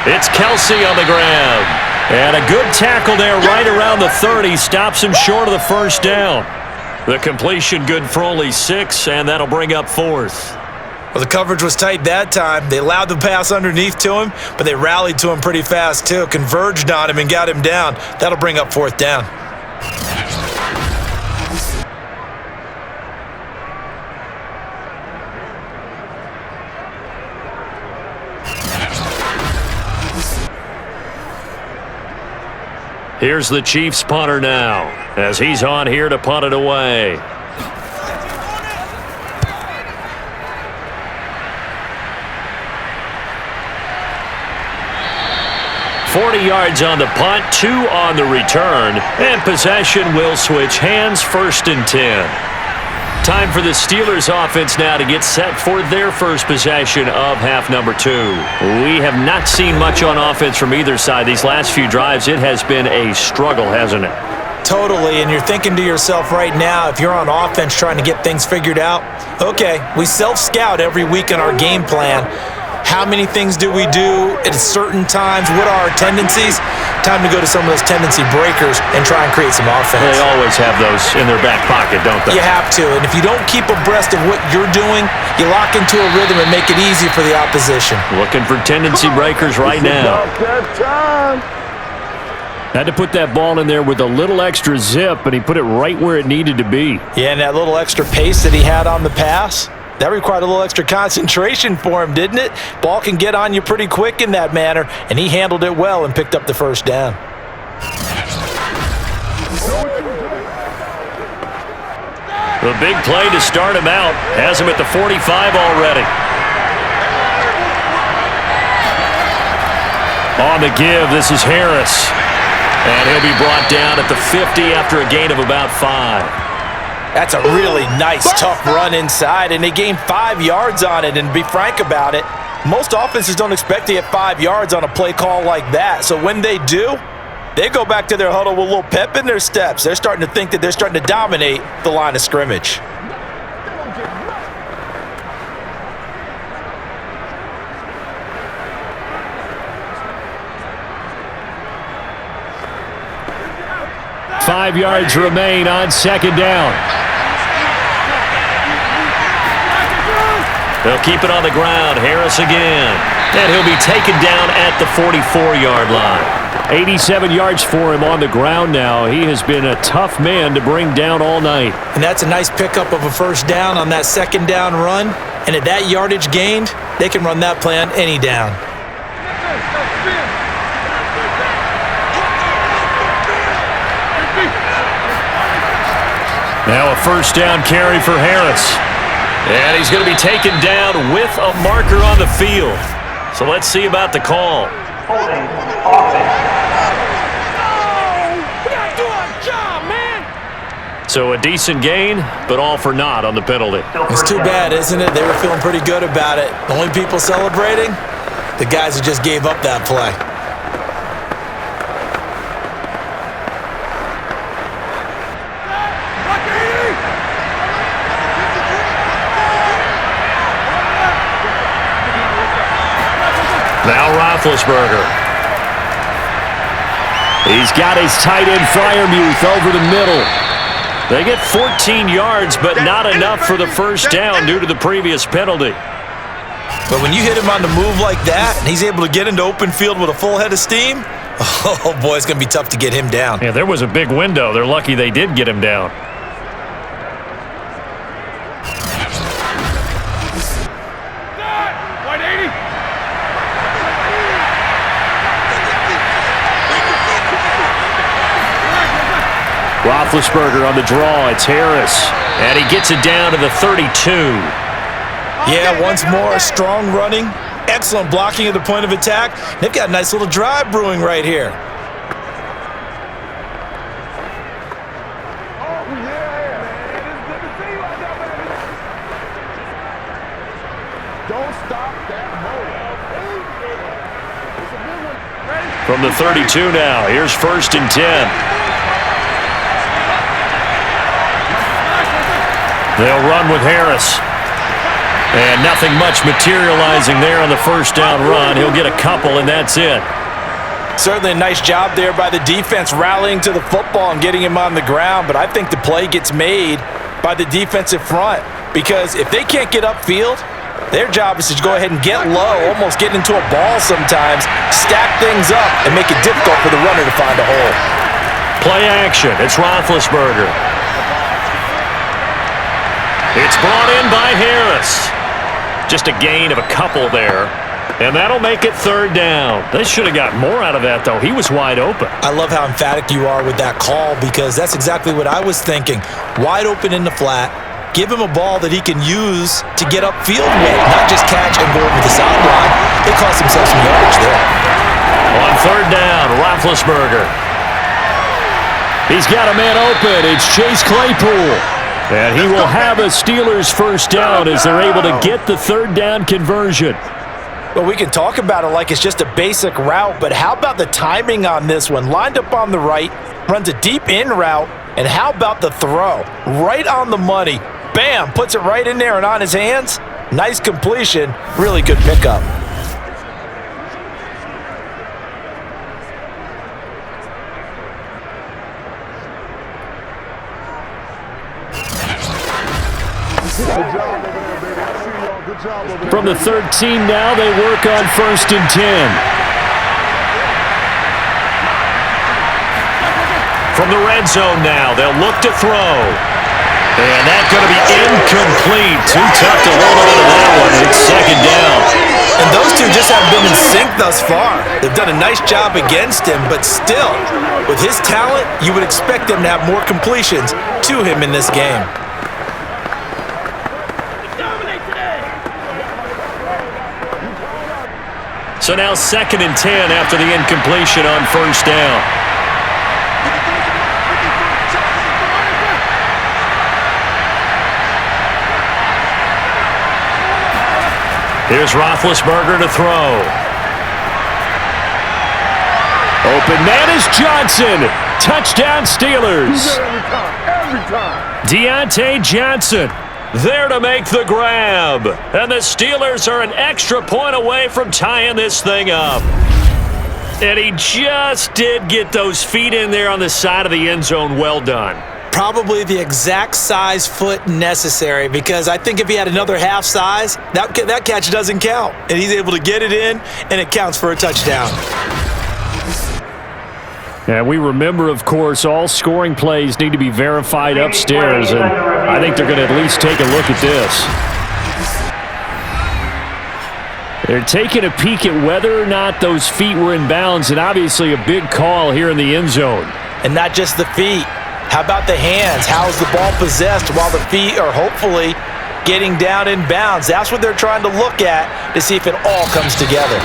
S2: It's Kelsey on the ground. And a good tackle there right around the 30. Stops him short of the first down. The completion good for only 6, and that'll bring up 4th.
S3: Well, the coverage was tight that time. They allowed the pass underneath to him, but they rallied to him pretty fast, too. Converged on him and got him down. That'll bring up 4th down.
S2: Here's the Chiefs punter now, as he's on here to punt it away. 40 yards on the punt, 2 on the return, and possession will switch hands, 1st and 10. Time for the Steelers offense now to get set for their first possession of half number 2. We have not seen much on offense from either side. These last few drives, it has been a struggle, hasn't it?
S3: Totally, and you're thinking to yourself right now, if you're on offense trying to get things figured out, okay, we self-scout every week in our game plan. How many things do we do at certain times? What are our tendencies? Time to go to some of those tendency breakers and try and create some offense.
S2: They always have those in their back pocket, don't they?
S3: You have to, and if you don't keep abreast of what you're doing, you lock into a rhythm and make it easy for the opposition.
S2: Looking for tendency breakers right now. Had to put that ball in there with a little extra zip, but he put it right where it needed to be.
S3: Yeah, and that little extra pace that he had on the pass, that required a little extra concentration for him, didn't it? Ball can get on you pretty quick in that manner, and he handled it well and picked up the first down.
S2: The big play to start him out has him at the 45 already. On the give, this is Harris. And he'll be brought down at the 50 after a gain of about 5.
S3: That's a really nice, tough run inside, and they gained 5 yards on it. And to be frank about it, most offenses don't expect to get 5 yards on a play call like that. So when they do, they go back to their huddle with a little pep in their steps. They're starting to think that they're starting to dominate the line of scrimmage.
S2: Five yards remain on 2nd down. They'll keep it on the ground. Harris again. And he'll be taken down at the 44-yard line. 87 yards for him on the ground now. He has been a tough man to bring down all night.
S3: And that's a nice pickup of a first down on that 2nd down run. And at that yardage gained, they can run that play on any down.
S2: Now a first down carry for Harris. And he's going to be taken down with a marker on the field. So let's see about the call.
S4: Holding offense. We gotta do our job, man.
S2: So a decent gain, but all for naught on the penalty.
S3: It's too bad, isn't it? They were feeling pretty good about it. The only people celebrating, the guys who just gave up that play.
S2: Now Roethlisberger. He's got his tight end Freiermuth over the middle. They get 14 yards, but not enough for the first down due to the previous penalty.
S3: But when you hit him on the move like that, and he's able to get into open field with a full head of steam, oh boy, it's going to be tough to get him down.
S2: Yeah, there was a big window. They're lucky they did get him down. Roethlisberger on the draw. It's Harris. And he gets it down to the 32.
S3: Yeah, once more, strong running, excellent blocking at the point of attack. They've got a nice little drive brewing right here.
S4: Don't stop that
S2: From the 32 now, here's 1st and 10. They'll run with Harris. And nothing much materializing there on the first down run. He'll get a couple, and that's it.
S3: Certainly a nice job there by the defense rallying to the football and getting him on the ground, but I think the play gets made by the defensive front because if they can't get upfield, their job is to go ahead and get low, almost get into a ball sometimes, stack things up, and make it difficult for the runner to find a hole.
S2: Play action. It's Roethlisberger. It's brought in by Harris. Just a gain of a couple there. And that'll make it third down. They should have got more out of that, though. He was wide open.
S3: I love how emphatic you are with that call because that's exactly what I was thinking. Wide open in the flat. Give him a ball that he can use to get upfield with, not just catch and go over the sideline. They cost themselves some yardage there.
S2: On third down, Roethlisberger. He's got a man open. It's Chase Claypool. And he will have a Steelers first down as they're able to get the third down conversion.
S3: Well, we can talk about it like it's just a basic route, but how about the timing on this one? Lined up on the right, runs a deep in route, and how about the throw? Right on the money. Bam, puts it right in there and on his hands. Nice completion, really good pickup.
S2: From the 13 now, they work on 1st and 10. From the red zone now, they'll look to throw. And that's going to be incomplete. Too tough to hold on to that one. It's second down.
S3: And those two just haven't been in sync thus far. They've done a nice job against him, but still, with his talent, you would expect him to have more completions to him in this game.
S2: So now 2nd and 10 after the incompletion on 1st down. Here's Roethlisberger to throw. Open man is Johnson. Touchdown Steelers.
S4: Every time.
S2: Deontay Johnson there to make the grab. And the Steelers are an extra point away from tying this thing up. And he just did get those feet in there on the side of the end zone. Well done.
S3: Probably the exact size foot necessary because I think if he had another half size, that catch doesn't count. And he's able to get it in, and it counts for a touchdown.
S2: And we remember, of course, all scoring plays need to be verified upstairs, and I think they're going to at least take a look at this. They're taking a peek at whether or not those feet were in bounds, and obviously a big call here in the end zone.
S3: And not just the feet. How about the hands? How is the ball possessed while the feet are hopefully getting down in bounds? That's what they're trying to look at to see if it all comes together.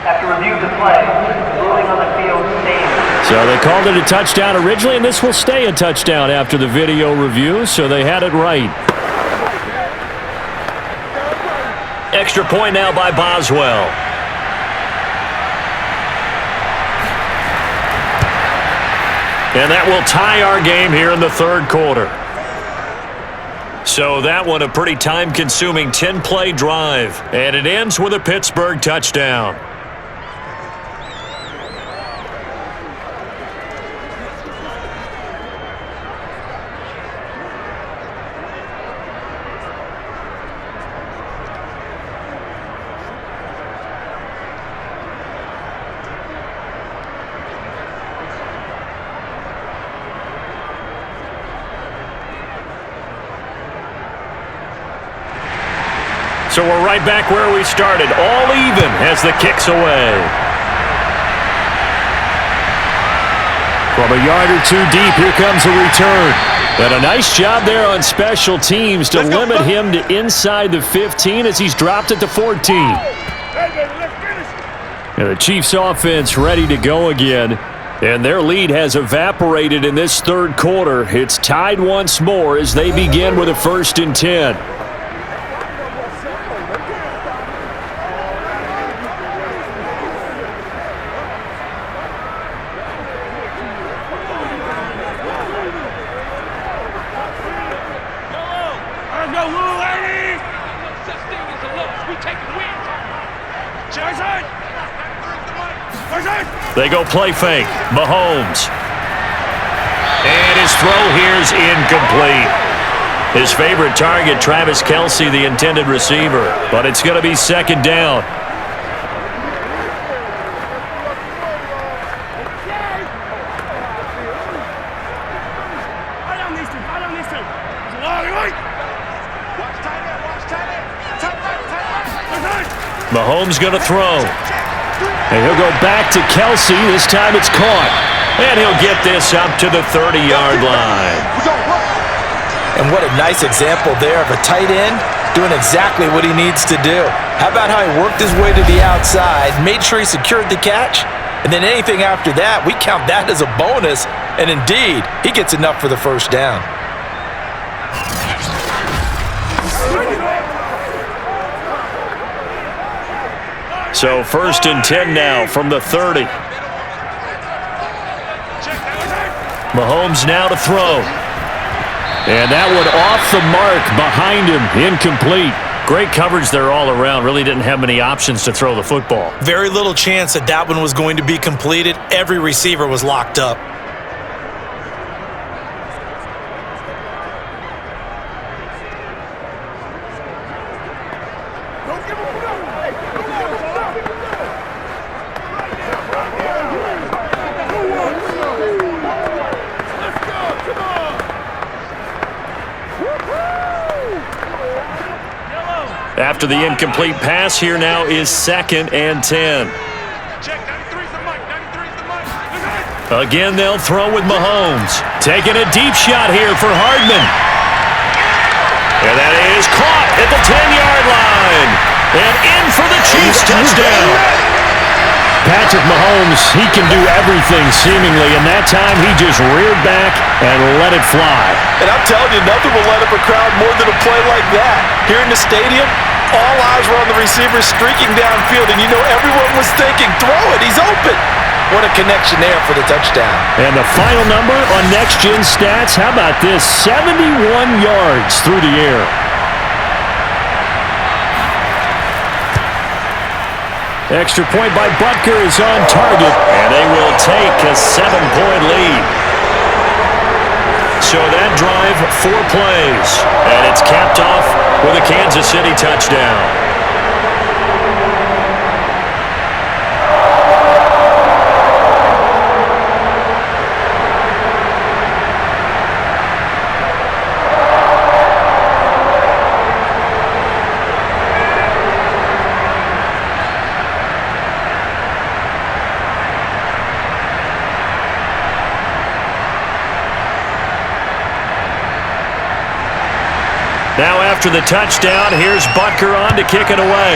S6: After review of the play, ruling on the field stands.
S2: So they called it a touchdown originally, and this will stay a touchdown after the video review, so they had it right. Extra point now by Boswell. And that will tie our game here in the third quarter. So that one a pretty time-consuming 10-play drive, and it ends with a Pittsburgh touchdown. So we're right back where we started, all even as the kick's away. From a yard or two deep, here comes a return. And a nice job there on special teams to limit him to inside the 15 as he's dropped it to 14. And the Chiefs offense ready to go again. And their lead has evaporated in this third quarter. It's tied once more as they begin with a 1st and 10. They go play fake. Mahomes. And his throw here's incomplete. His favorite target, Travis Kelce, the intended receiver. But it's going to be second down. Mahomes going to throw. And he'll go back to Kelce. This time it's caught. And he'll get this up to the 30-yard line.
S3: And what a nice example there of a tight end doing exactly what he needs to do. How about how he worked his way to the outside, made sure he secured the catch, and then anything after that, we count that as a bonus. And indeed, he gets enough for the first down.
S2: So 1st and 10 now from the 30. Mahomes now to throw. And that one off the mark behind him, incomplete. Great coverage there all around. Really didn't have many options to throw the football.
S3: Very little chance that that one was going to be completed. Every receiver was locked up.
S2: After the incomplete pass, here now is 2nd and 10. Again, they'll throw with Mahomes. Taking a deep shot here for Hardman. And that is caught at the 10-yard line. And in for the Chiefs touchdown. Patrick Mahomes, he can do everything seemingly, and that time he just reared back and let it fly.
S3: And I'm telling you, nothing will light up a crowd more than a play like that. Here in the stadium, all eyes were on the receiver streaking downfield, and you know everyone was thinking, throw it, he's open. What a connection there for the touchdown.
S2: And the final number on Next Gen Stats, how about this? 71 yards through the air. Extra point by Butker is on target, and they will take a 7-point lead. So that drive, 4 plays, and it's capped off with a Kansas City touchdown. Now after the touchdown, here's Butker on to kick it away.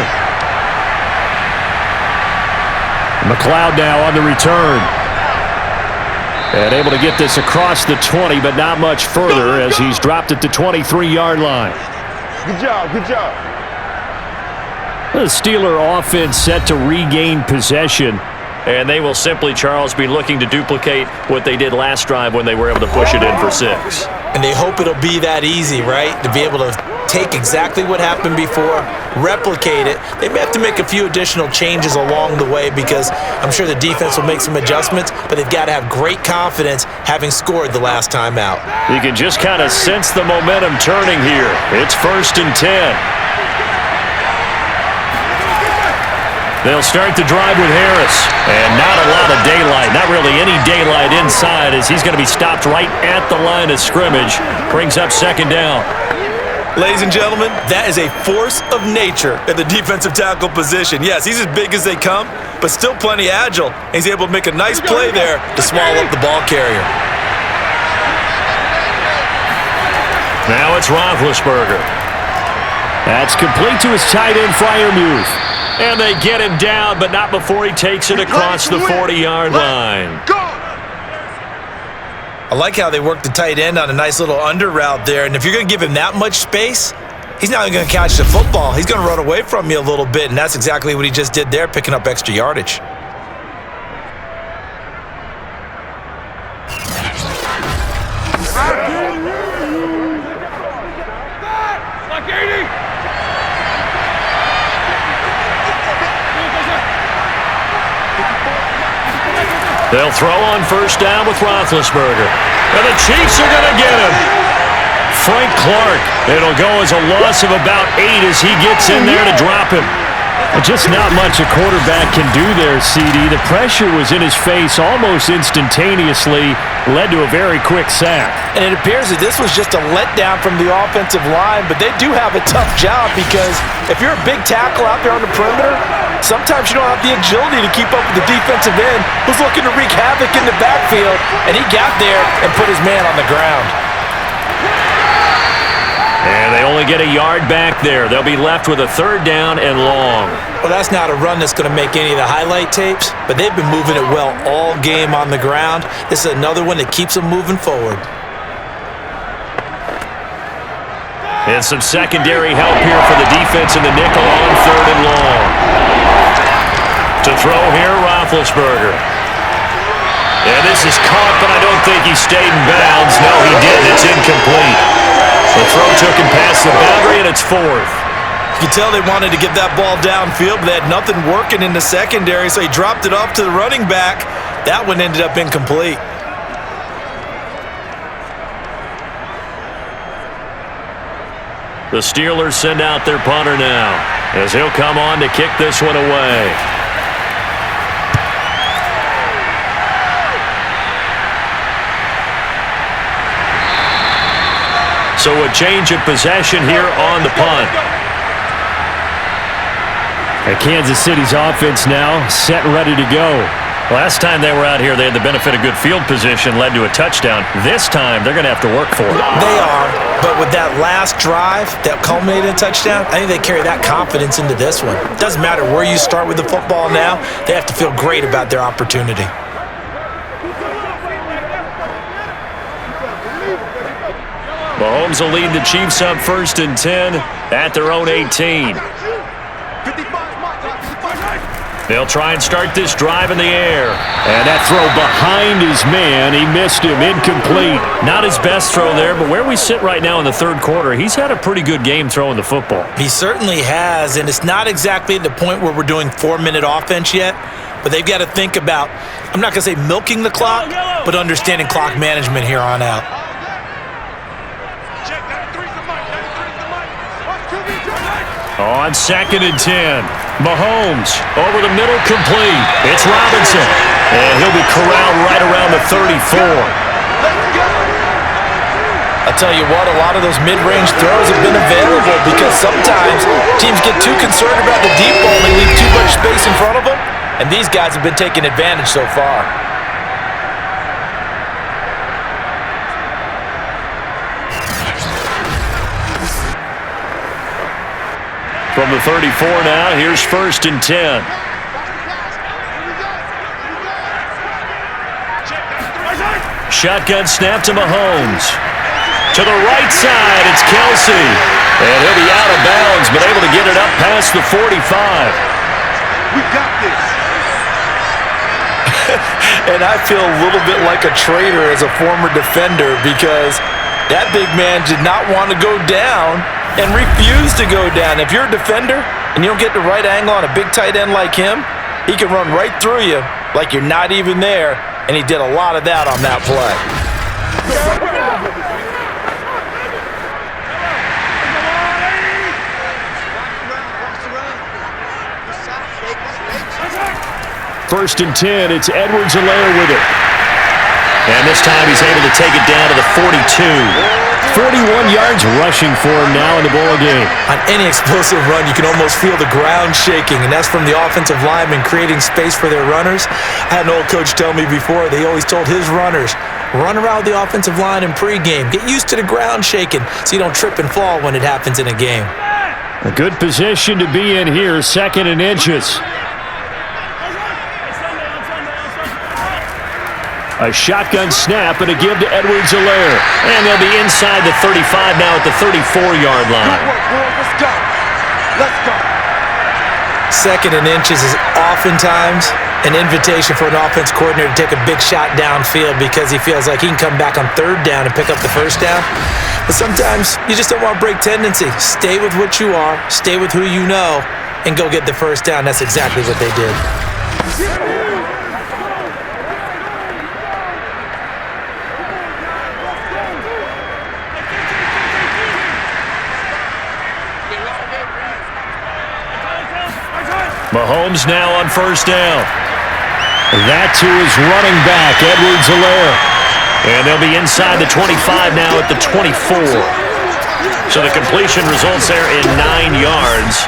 S2: McLeod now on the return. And able to get this across the 20, but not much further as he's dropped at the 23-yard line.
S4: Good job, good job.
S2: The Steeler offense set to regain possession. And they will simply, Charles, be looking to duplicate what they did last drive when they were able to push it in for 6.
S3: And they hope it'll be that easy, right? To be able to take exactly what happened before, replicate it. They may have to make a few additional changes along the way because I'm sure the defense will make some adjustments, but they've got to have great confidence having scored the last time out.
S2: You can just kind of sense the momentum turning here. It's 1st and 10. They'll start the drive with Harris. And not a lot of daylight. Not really any daylight inside as he's going to be stopped right at the line of scrimmage. Brings up 2nd down.
S3: Ladies and gentlemen, that is a force of nature at the defensive tackle position. Yes, he's as big as they come, but still plenty agile. And he's able to make a nice play there to swallow up the ball carrier.
S2: Now it's Roethlisberger. That's complete to his tight end, Freiermuth. And they get him down, but not before he takes it across the 40-yard line.
S3: I like how they work the tight end on a nice little under route there. And if you're going to give him that much space, he's not going to catch the football. He's going to run away from you a little bit, and that's exactly what he just did there, picking up extra yardage.
S2: They'll throw on first down with Roethlisberger. And the Chiefs are going to get him. Frank Clark. It'll go as a loss of about 8 as he gets in there to drop him. Just not much a quarterback can do there, CD. The pressure was in his face almost instantaneously, led to a very quick sack.
S3: And it appears that this was just a letdown from the offensive line, but they do have a tough job because if you're a big tackle out there on the perimeter, sometimes you don't have the agility to keep up with the defensive end who's looking to wreak havoc in the backfield, and he got there and put his man on the ground.
S2: And they only get a yard back there. They'll be left with a 3rd down and long.
S3: Well, that's not a run that's going to make any of the highlight tapes, but they've been moving it well all game on the ground. This is another one that keeps them moving forward.
S2: And some secondary help here for the defense in the nickel on 3rd and long. To throw here, Roethlisberger. And this is caught, but I don't think he stayed in bounds. No, he didn't. It's incomplete. The throw took him past the boundary, and it's 4th.
S3: You can tell they wanted to get that ball downfield, but they had nothing working in the secondary, so he dropped it off to the running back. That one ended up incomplete.
S2: The Steelers send out their punter now, as he'll come on to kick this one away. So a change of possession here on the punt.
S7: And Kansas City's offense now set and ready to go.
S2: Last time they were out here, they had the benefit of good field position, led to a touchdown. This time, they're going to have to work for it.
S3: They are, but with that last drive that culminated in a touchdown, I think they carry that confidence into this one. Doesn't matter where you start with the football now, they have to feel great about their opportunity.
S2: Mahomes will lead the Chiefs up 1st and 10 at their own 18. They'll try and start this drive in the air.
S7: And that throw behind his man, he missed him, incomplete.
S2: Not his best throw there, but where we sit right now in the 3rd quarter, he's had a pretty good game throwing the football.
S3: He certainly has, and it's not exactly at the point where we're doing 4-minute offense yet, but they've got to think about, I'm not going to say milking the clock, but understanding clock management here on out.
S2: On 2nd and 10, Mahomes over the middle, complete. It's Robinson, and he'll be corralled right around the 34.
S3: I'll tell you what, a lot of those mid-range throws have been available because sometimes teams get too concerned about the deep ball and they leave too much space in front of them, and these guys have been taking advantage so far.
S2: From the 34 now, here's 1st and 10. Shotgun snap to Mahomes. To the right side, it's Kelsey. And he'll be out of bounds, but able to get it up past the 45.
S4: We got this.
S3: And I feel a little bit like a traitor as a former defender because that big man did not want to go down and refused to go down. If you're a defender and you don't get the right angle on a big tight end like him, he can run right through you like you're not even there, and he did a lot of that on that play.
S7: First and 10, it's Edwards-Helaire with it.
S2: And this time he's able to take it down to the 42.
S7: 41 yards rushing for him now in the ball game.
S3: On any explosive run, you can almost feel the ground shaking, and that's from the offensive linemen creating space for their runners. I had an old coach tell me before, they always told his runners, run around the offensive line in pregame. Get used to the ground shaking so you don't trip and fall when it happens in a game.
S7: A good position to be in here, 2nd and inches. A shotgun snap and a give to Edwards-Helaire.
S2: And they'll be inside the 35 now at the 34-yard line.
S4: Let's go. Let's go.
S3: 2nd and inches is oftentimes an invitation for an offense coordinator to take a big shot downfield because he feels like he can come back on 3rd down and pick up the 1st down. But sometimes you just don't want to break tendency. Stay with what you are, stay with who you know, and go get the 1st down. That's exactly what they did.
S2: Mahomes now on first down. That to his running back, Edwards-Helaire. And they'll be inside the 25 now at the 24. So the completion results there in 9 yards.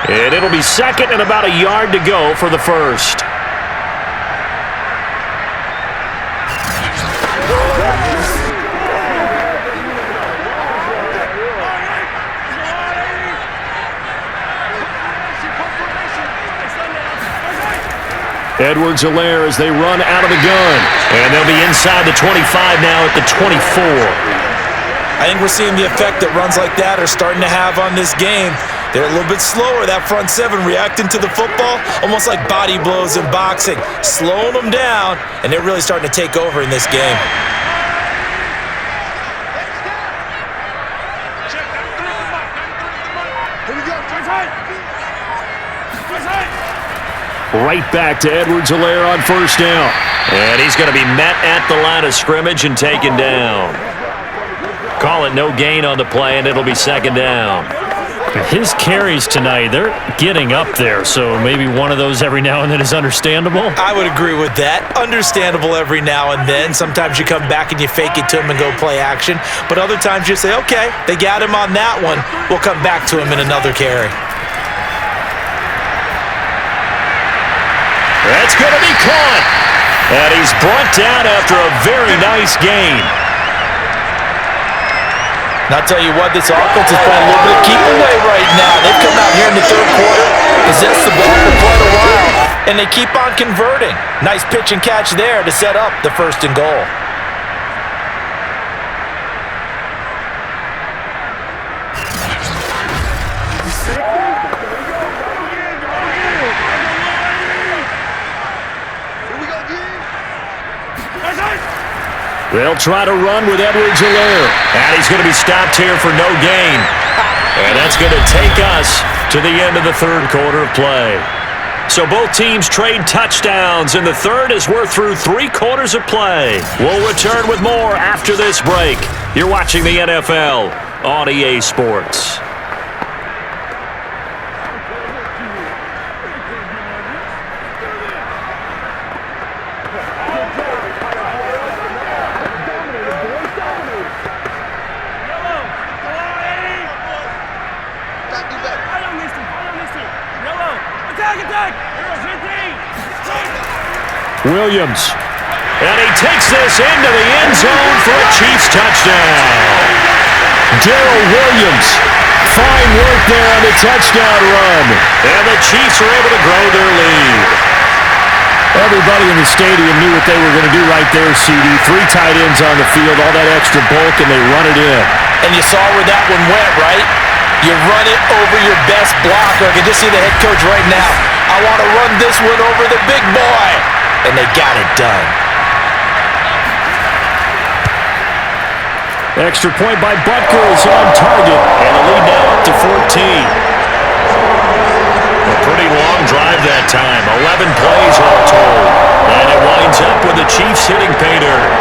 S2: And it'll be second and about a yard to go for the first. Edwards-Helaire as they run out of the gun. And they'll be inside the 25 now at the 24.
S3: I think we're seeing the effect that runs like that are starting to have on this game. They're a little bit slower, that front seven, reacting to the football, almost like body blows in boxing, slowing them down, and they're really starting to take over in this game.
S2: Right back to Edwards-Helaire on first down.
S7: And he's going to be met at the line of scrimmage and taken down. Call it no gain on the play, and it'll be second down.
S2: His carries tonight, they're getting up there, so maybe one of those every now and then is understandable.
S3: I would agree with that. Understandable every now and then. Sometimes you come back and you fake it to him and go play action. But other times you say, okay, they got him on that one. We'll come back to him in another carry.
S2: That's going to be caught. And he's brought down after a very nice gain.
S3: And I'll tell you what, this offense is playing a little bit of keep away right now. They've come out here in the third quarter, possessed the ball for quite a while, and they keep on converting. Nice pitch and catch there to set up the first and goal.
S2: They'll try to run with Edwards-Helaire.
S7: And he's going to be stopped here for no gain.
S2: And that's going to take us to the end of the third quarter of play.
S7: So both teams trade touchdowns in the third as we're through 3 quarters of play. We'll return with more after this break. You're watching the NFL on EA Sports.
S2: Williams.
S7: And he takes this into the end zone for a Chiefs touchdown.
S2: Darrell Williams. Fine work there on the touchdown run.
S7: And the Chiefs are able to grow their lead.
S2: Everybody in the stadium knew what they were going to do right there, CD. 3 tight ends on the field, all that extra bulk, and they run it in.
S3: And you saw where that one went, right? You run it over your best blocker. I can just see the head coach right now. I want to run this one over the big boy. And they got it done.
S2: Extra point by Butker is on target.
S7: And the lead now up to 14. A pretty long drive that time. 11 plays all told. And it winds up with the Chiefs hitting pay dirt.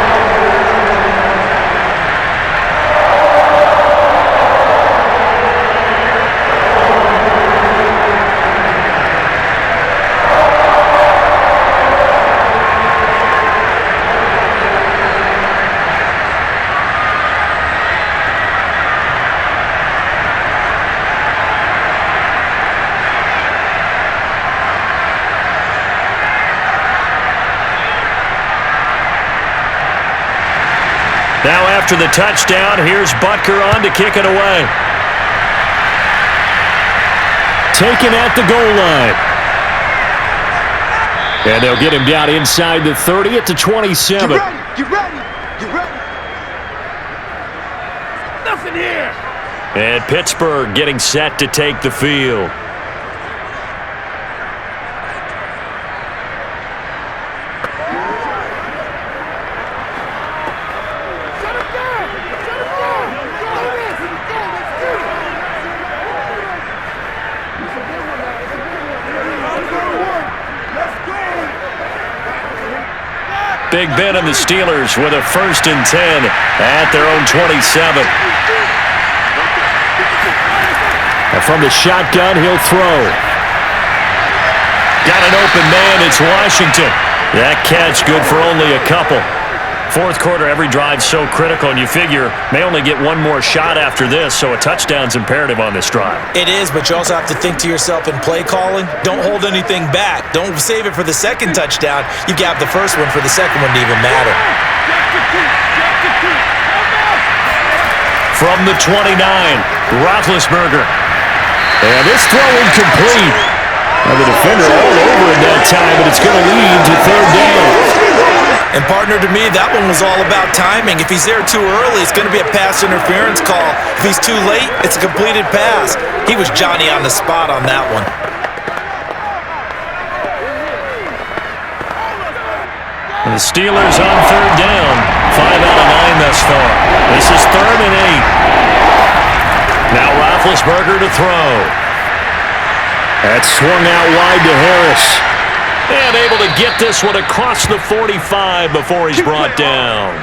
S7: Now after the touchdown, here's Butker on to kick it away.
S2: Taken at the goal line. And they'll get him down inside the 30 at the 27.
S4: Get ready! Get ready! Get ready! Nothing here!
S7: And Pittsburgh getting set to take the field. Big Ben and the Steelers with a 1st and 10 at their own 27.
S2: And from the shotgun, he'll throw. Got an open man. It's Washington. That catch good for only a couple. Fourth quarter, every drive's so critical, and you figure may only get one more shot after this, so a touchdown's imperative on this drive.
S3: It is, but you also have to think to yourself in play calling, don't hold anything back. Don't save it for the second touchdown. You got the first one for the second one to even matter.
S2: From the 29, Roethlisberger. And this throw incomplete. Now the defender all over it that time, but it's going to lead to third down.
S3: And partner, to me, that one was all about timing. If he's there too early, it's going to be a pass interference call. If he's too late, it's a completed pass. He was Johnny on the spot on that one.
S2: And the Steelers on third down. 5 out of 9 thus far. This is 3rd and 8. Now Roethlisberger to throw. That's swung out wide to Harris. And able to get this one across the 45 before he's brought down.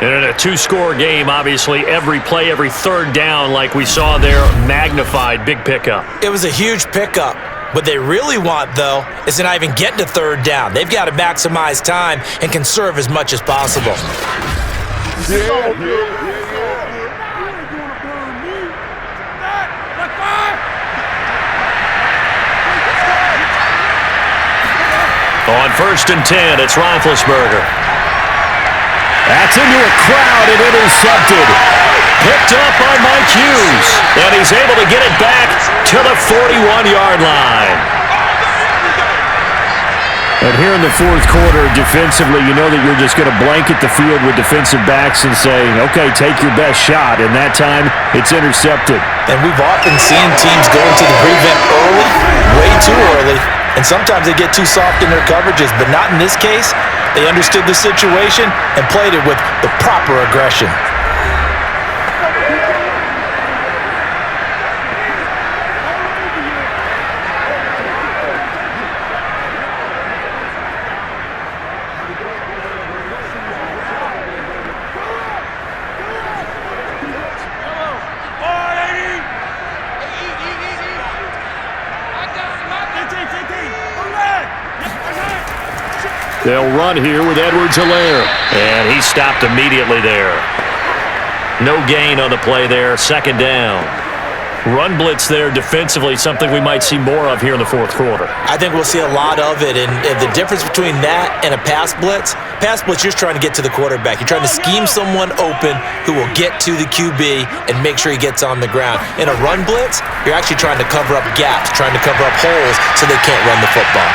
S2: And in a two-score game, obviously, every play, every third down, like we saw there, magnified, big pickup.
S3: It was a huge pickup. What they really want, though, is to not even get to third down. They've got to maximize time and conserve as much as possible.
S2: On 1st and 10, it's Roethlisberger. That's into a crowd and intercepted. Picked up by Mike Hughes. And he's able to get it back to the 41-yard line. And here in the fourth quarter, defensively, you know that you're just going to blanket the field with defensive backs and say, okay, take your best shot. And that time, it's intercepted.
S3: And we've often seen teams go into the prevent early, way too early. And sometimes they get too soft in their coverages, but not in this case. They understood the situation and played it with the proper aggression.
S2: They'll run here with Edwards-Helaire. And he stopped immediately there. No gain on the play there. 2nd down. Run blitz there defensively, something we might see more of here in the fourth quarter.
S3: I think we'll see a lot of it. And the difference between that and a pass blitz, you're just trying to get to the quarterback. You're trying to scheme someone open who will get to the QB and make sure he gets on the ground. In a run blitz, you're actually trying to cover up gaps, trying to cover up holes so they can't run the football.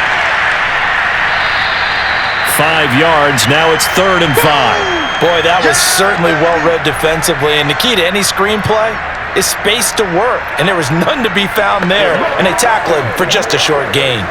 S2: 5 yards. Now it's 3rd and 5.
S3: Boy, that was certainly well-read defensively. And the key to any screenplay is space to work. And there was none to be found there. And they tackle him for just a short gain.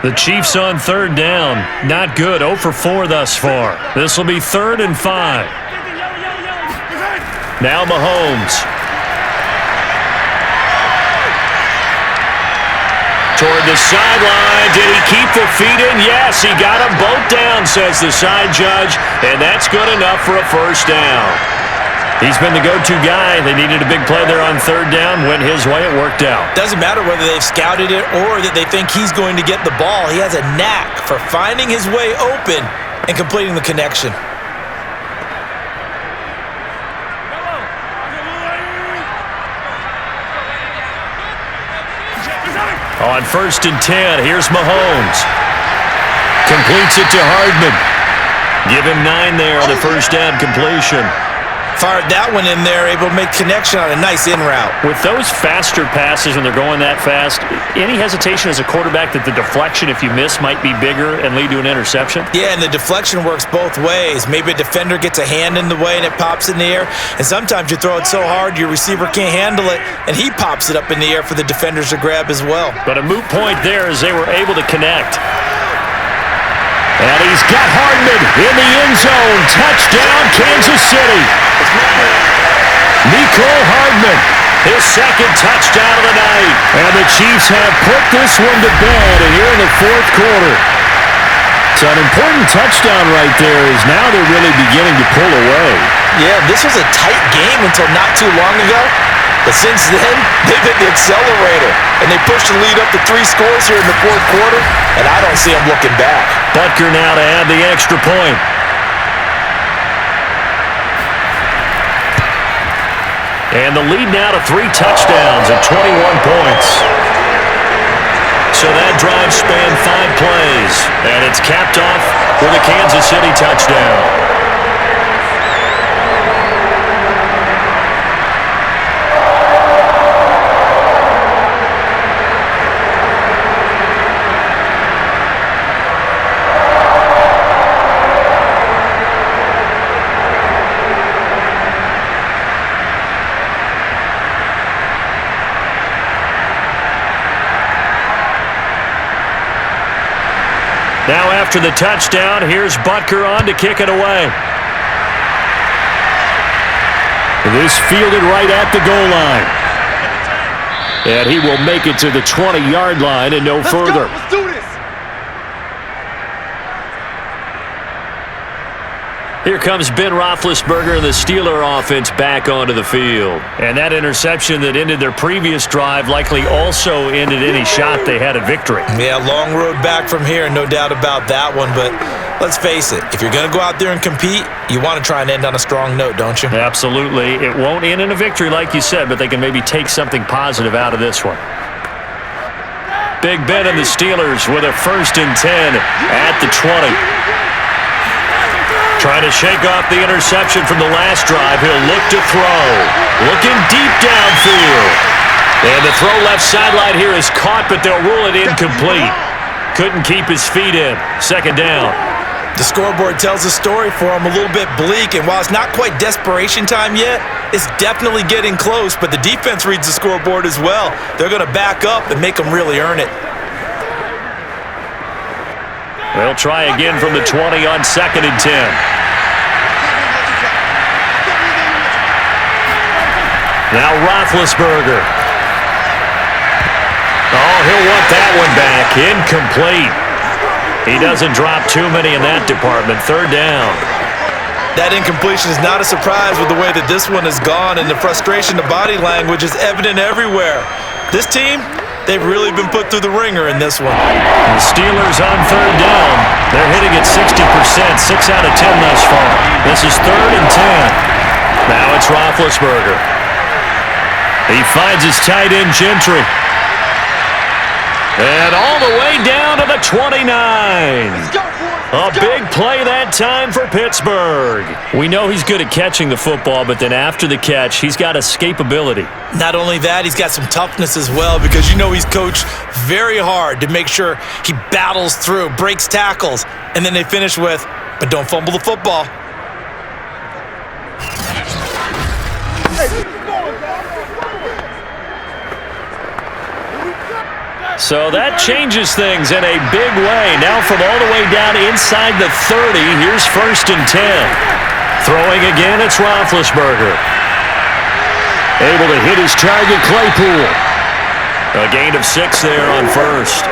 S2: The Chiefs on 3rd down. Not good. 0 for 4 thus far. This will be 3rd and 5. Now Mahomes. Toward the sideline. Did he keep the feet in? Yes, he got them both down, says the side judge. And that's good enough for a 1st down. He's been the go-to guy. They needed a big play there on 3rd down. Went his way. It worked out.
S3: Doesn't matter whether they've scouted it or that they think he's going to get the ball. He has a knack for finding his way open and completing the connection.
S2: On 1st and 10, here's Mahomes. Completes it to Hardman. Give him 9 there on the 1st down completion.
S3: Fired that one in there, able to make connection on a nice in route.
S2: With those faster passes when they're going that fast, any hesitation as a quarterback that the deflection, if you miss, might be bigger and lead to an interception?
S3: Yeah, and the deflection works both ways. Maybe a defender gets a hand in the way and it pops in the air, and sometimes you throw it so hard your receiver can't handle it, and he pops it up in the air for the defenders to grab as well.
S2: But a moot point there as they were able to connect. And he's got Hardman in the end zone. Touchdown, Kansas City. Nicole Hardman, his 2nd touchdown of the night. And the Chiefs have put this one to bed here in the fourth quarter. So an important touchdown right there is now they're really beginning to pull away.
S3: Yeah, this was a tight game until not too long ago. But since then, they've hit the accelerator. And they pushed the lead up to 3 scores here in the fourth quarter. And I don't see them looking back.
S2: Butker now to add the extra point. And the lead now to 3 touchdowns and 21 points. So that drive spanned 5 plays. And it's capped off with a Kansas City touchdown. Now after the touchdown, here's Butker on to kick it away. This fielded right at the goal line. And he will make it to the 20-yard line and no further.
S4: Let's do this.
S2: Here comes Ben Roethlisberger and the Steeler offense back onto the field. And that interception that ended their previous drive likely also ended any shot they had at victory.
S3: Yeah, long road back from here, no doubt about that one. But let's face it, if you're going to go out there and compete, you want to try and end on a strong note, don't you?
S2: Absolutely. It won't end in a victory like you said, but they can maybe take something positive out of this one. Big Ben and the Steelers with a 1st and 10 at the 20. Trying to shake off the interception from the last drive. He'll look to throw. Looking deep downfield. And the throw left sideline here is caught, but they'll rule it incomplete. Couldn't keep his feet in. 2nd down.
S3: The scoreboard tells a story for him, a little bit bleak, and while it's not quite desperation time yet, it's definitely getting close, but the defense reads the scoreboard as well. They're going to back up and make them really earn it.
S2: They'll try again from the 20 on 2nd and 10. Now Roethlisberger. Oh, he'll want that one back. Incomplete. He doesn't drop too many in that department. 3rd down.
S3: That incompletion is not a surprise with the way that this one has gone, and the frustration, the body language is evident everywhere. This team, they've really been put through the ringer in this one.
S2: The Steelers on 3rd down. They're hitting at 60%, 6 out of 10 thus far. This is 3rd and 10. Now it's Roethlisberger. He finds his tight end, Gentry. And all the way down to the 29. A big play that time for Pittsburgh. We know he's good at catching the football, but then after the catch, he's got escapability.
S3: Not only that, he's got some toughness as well, because you know he's coached very hard to make sure he battles through, breaks tackles, and then they finish with, but don't fumble the football.
S2: So that changes things in a big way. Now from all the way down inside the 30, here's 1st and 10. Throwing again, it's Roethlisberger. Able to hit his target, Claypool. A gain of 6 there on 1st.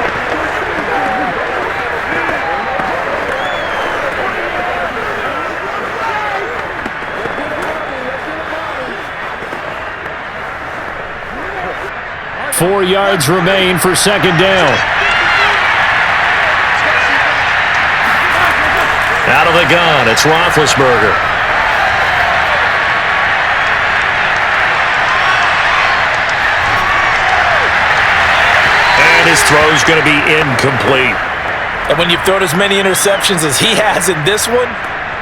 S2: Four yards remain for 2nd down. Out of the gun, it's Roethlisberger. And his throw's going to be incomplete.
S3: And when you've thrown as many interceptions as he has in this one,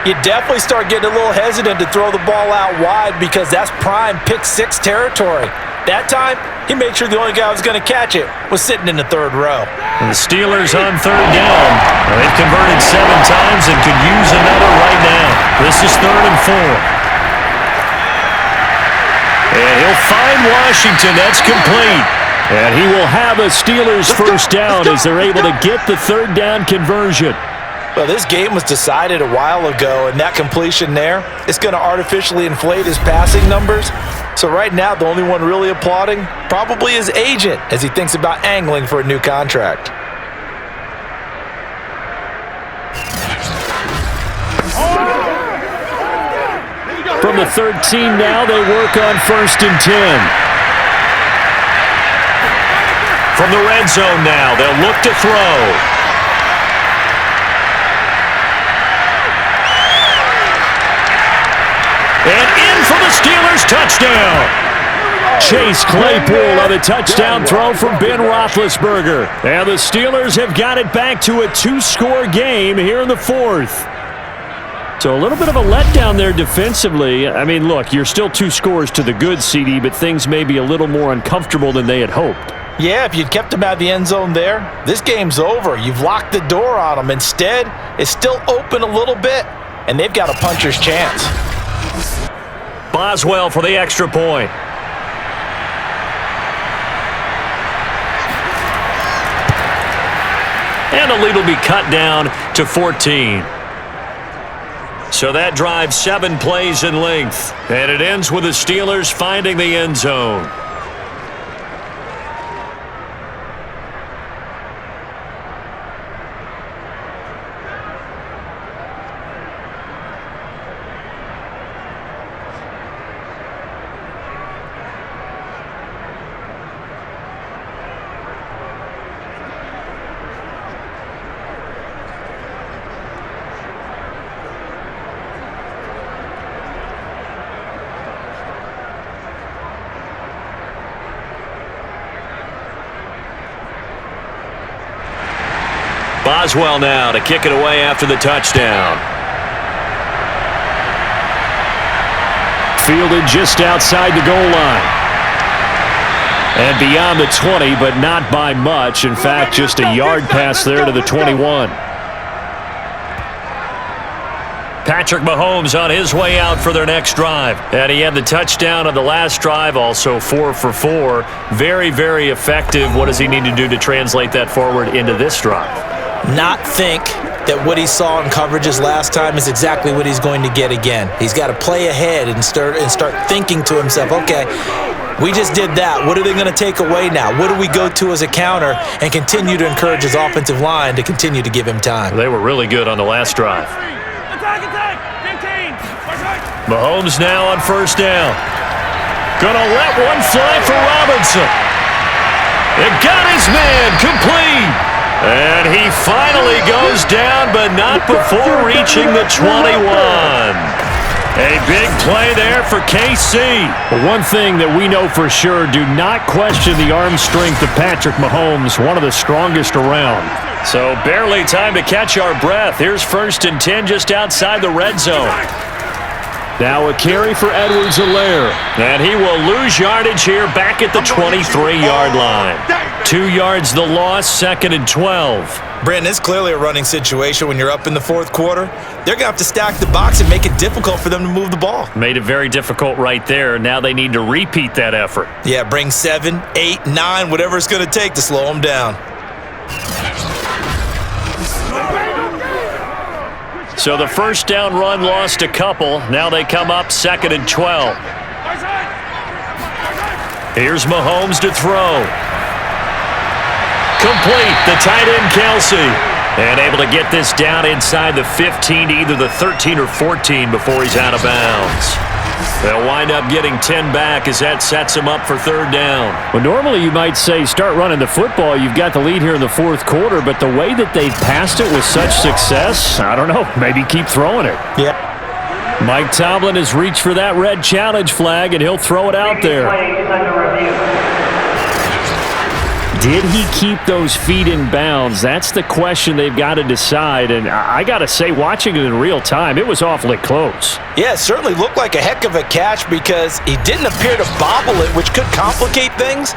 S3: you definitely start getting a little hesitant to throw the ball out wide, because that's prime pick 6 territory. That time, he made sure the only guy who was going to catch it was sitting in the 3rd row.
S2: And the Steelers on 3rd down. They've converted 7 times and could use another right now. This is 3rd and 4. And he'll find Washington. That's complete. And he will have a Steelers 1st down as they're able to get the 3rd down conversion.
S3: Well, this game was decided a while ago, and that completion there is going to artificially inflate his passing numbers. So right now, the only one really applauding probably his agent as he thinks about angling for a new contract.
S2: from the 13 now. They work on 1st and 10.
S7: From the red zone now, they'll look to throw. And in for the Steelers touchdown. Chase Claypool on a touchdown throw from Ben Roethlisberger. And the Steelers have got it back to a 2-score game here in the 4th. So a little bit of a letdown there defensively. I mean, look, you're still 2 scores to the good, CD, but things may be a little more uncomfortable than they had hoped.
S3: Yeah, if you'd kept him out of the end zone there, this game's over. You've locked the door on him. Instead, it's still open a little bit, and they've got a puncher's chance.
S7: Boswell for the extra point. And the lead will be cut down to 14. So that drives 7 plays in length. And it ends with the Steelers finding the end zone. Boswell now to kick it away after the touchdown.
S2: Fielded just outside the goal line. And beyond the 20, but not by much. In fact, just a yard pass there to the 21.
S7: Patrick Mahomes on his way out for their next drive. And he had the touchdown on the last drive, also 4 for 4. Very, very effective. What does he need to do to translate that forward into this drive?
S3: Not think that what he saw in coverages last time is exactly what he's going to get again. He's got to play ahead and start thinking to himself, okay, we just did that. What are they going to take away now? What do we go to as a counter? And continue to encourage his offensive line to continue to give him time.
S7: They were really good on the last drive. Mahomes now on 1st down. Gonna let one fly for Robinson. It got his man complete. And he finally goes down, but not before reaching the 21. A big play there for KC.
S2: One thing that we know for sure, do not question the arm strength of Patrick Mahomes, one of the strongest around.
S7: So barely time to catch our breath. Here's 1st and 10 just outside the red zone.
S2: Now a carry for Edwards-Helaire.
S7: And he will lose yardage here back at the 23-yard line. 2 yards the loss, 2nd and 12.
S3: Brandon, it's clearly a running situation when you're up in the 4th quarter. They're going to have to stack the box and make it difficult for them to move the ball.
S7: Made it very difficult right there. Now they need to repeat that effort.
S3: Yeah, bring 7, 8, 9, whatever it's going to take to slow them down.
S7: So the 1st down run lost a couple. Now they come up 2nd and 12. Here's Mahomes to throw. Complete, the tight end Kelsey. And able to get this down inside the 15 to either the 13 or 14 before he's out of bounds. They'll wind up getting 10 back as that sets him up for 3rd down.
S2: Well, normally you might say start running the football. You've got the lead here in the 4th quarter, but the way that they've passed it with such success, I don't know, maybe keep throwing it.
S3: Yeah.
S2: Mike Tomlin has reached for that red challenge flag, and he'll throw it out there. Did he keep those feet in bounds? That's the question they've got to decide. And I got to say, watching it in real time, it was awfully close.
S3: Yeah, it certainly looked like a heck of a catch because he didn't appear to bobble it, which could complicate things.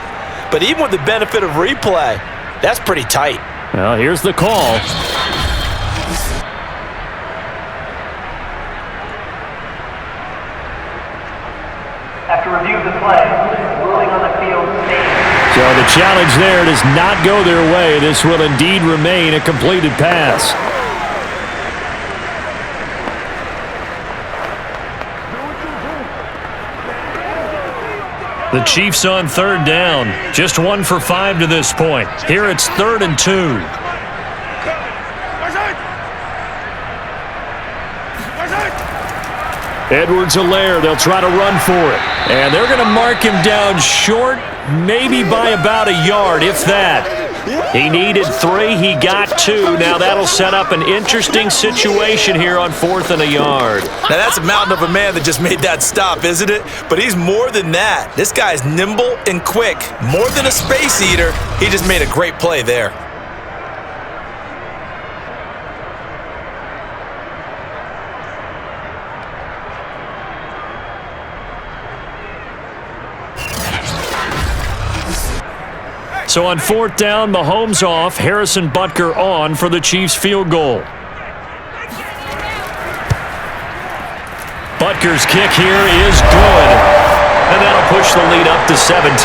S3: But even with the benefit of replay, that's pretty tight.
S2: Well, here's the call.
S6: After review of the play, ruling on the field stands.
S2: So the challenge there does not go their way. This will indeed remain a completed pass.
S7: The Chiefs on 3rd down. Just 1 for 5 to this point. Here it's 3rd and 2.
S2: Edwards-Helaire, they'll try to run for it. And they're going to mark him down short, maybe by about a yard, if that.
S7: He needed 3. He got 2. Now that'll set up an interesting situation here on 4th and a yard.
S3: Now that's a mountain of a man that just made that stop, isn't it? But he's more than that. This guy's nimble and quick. More than a space eater. He just made a great play there.
S2: So on 4th down, Mahomes off, Harrison Butker on for the Chiefs field goal. Butker's kick here is good. And that'll push the lead up to 17.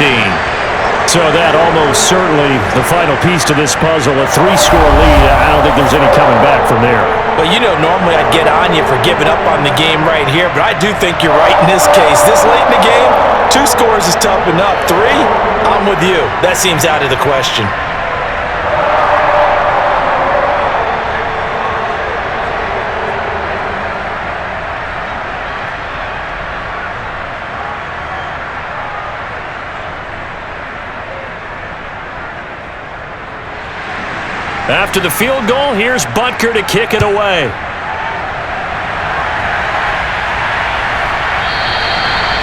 S2: So that almost certainly the final piece to this puzzle, a 3-score lead. I don't think there's any coming back from there.
S3: Well, you know, normally I'd get on you for giving up on the game right here, but I do think you're right in this case. This late in the game, 2 scores is tough enough. 3, I'm with you. That seems out of the question.
S2: After the field goal, here's Butker to kick it away.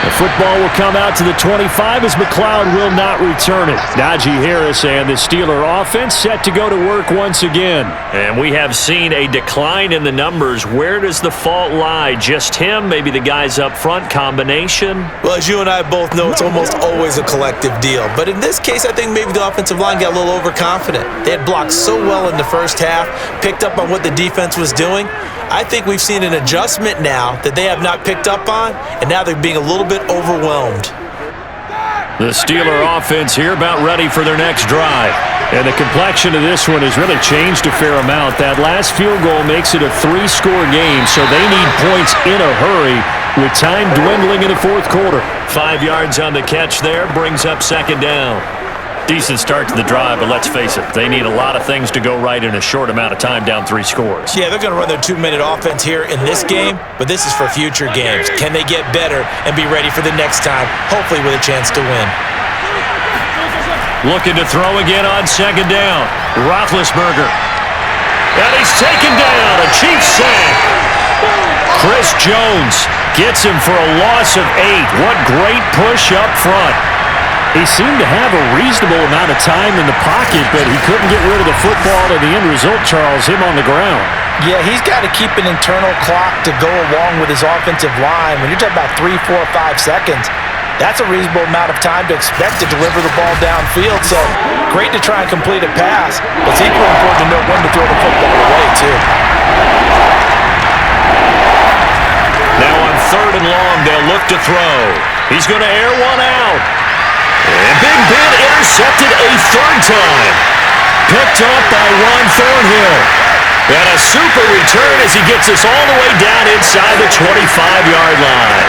S2: The football will come out to the 25 as McLeod will not return it. Najee Harris and the Steeler offense set to go to work once again.
S7: And we have seen a decline in the numbers. Where does the fault lie? Just him? Maybe the guys up front? Combination?
S3: Well, as you and I both know, it's almost always a collective deal. But in this case, I think maybe the offensive line got a little overconfident. They had blocked so well in the first half, picked up on what the defense was doing. I think we've seen an adjustment now that they have not picked up on, and now they're being a little bit overwhelmed.
S2: The Steeler offense here about ready for their next drive. And the complexion of this one has really changed a fair amount. That last field goal makes it a 3-score game, so they need points in a hurry with time dwindling in the 4th quarter.
S7: 5 yards on the catch there, brings up 2nd down.
S2: Decent start to the drive, but let's face it, they need a lot of things to go right in a short amount of time down 3 scores.
S3: Yeah, they're going to run their 2-minute offense here in this game, but this is for future games. Can they get better and be ready for the next time, hopefully with a chance to win?
S2: Looking to throw again on 2nd down. Roethlisberger. And he's taken down, a Chiefs sack. Chris Jones gets him for a loss of 8. What great push up front. He seemed to have a reasonable amount of time in the pocket, but he couldn't get rid of the football, and the end result, Charles, him on the ground.
S3: Yeah, he's got to keep an internal clock to go along with his offensive line. When you're talking about 3, 4, 5 seconds, that's a reasonable amount of time to expect to deliver the ball downfield. So great to try and complete a pass, but it's equally important to know when to throw the football away, too.
S7: Now on 3rd and long, they'll look to throw. He's going to air one out. And Big Ben intercepted a 3rd time.
S2: Picked up by Juan Thornhill.
S7: And a super return as he gets us all the way down inside the 25-yard line.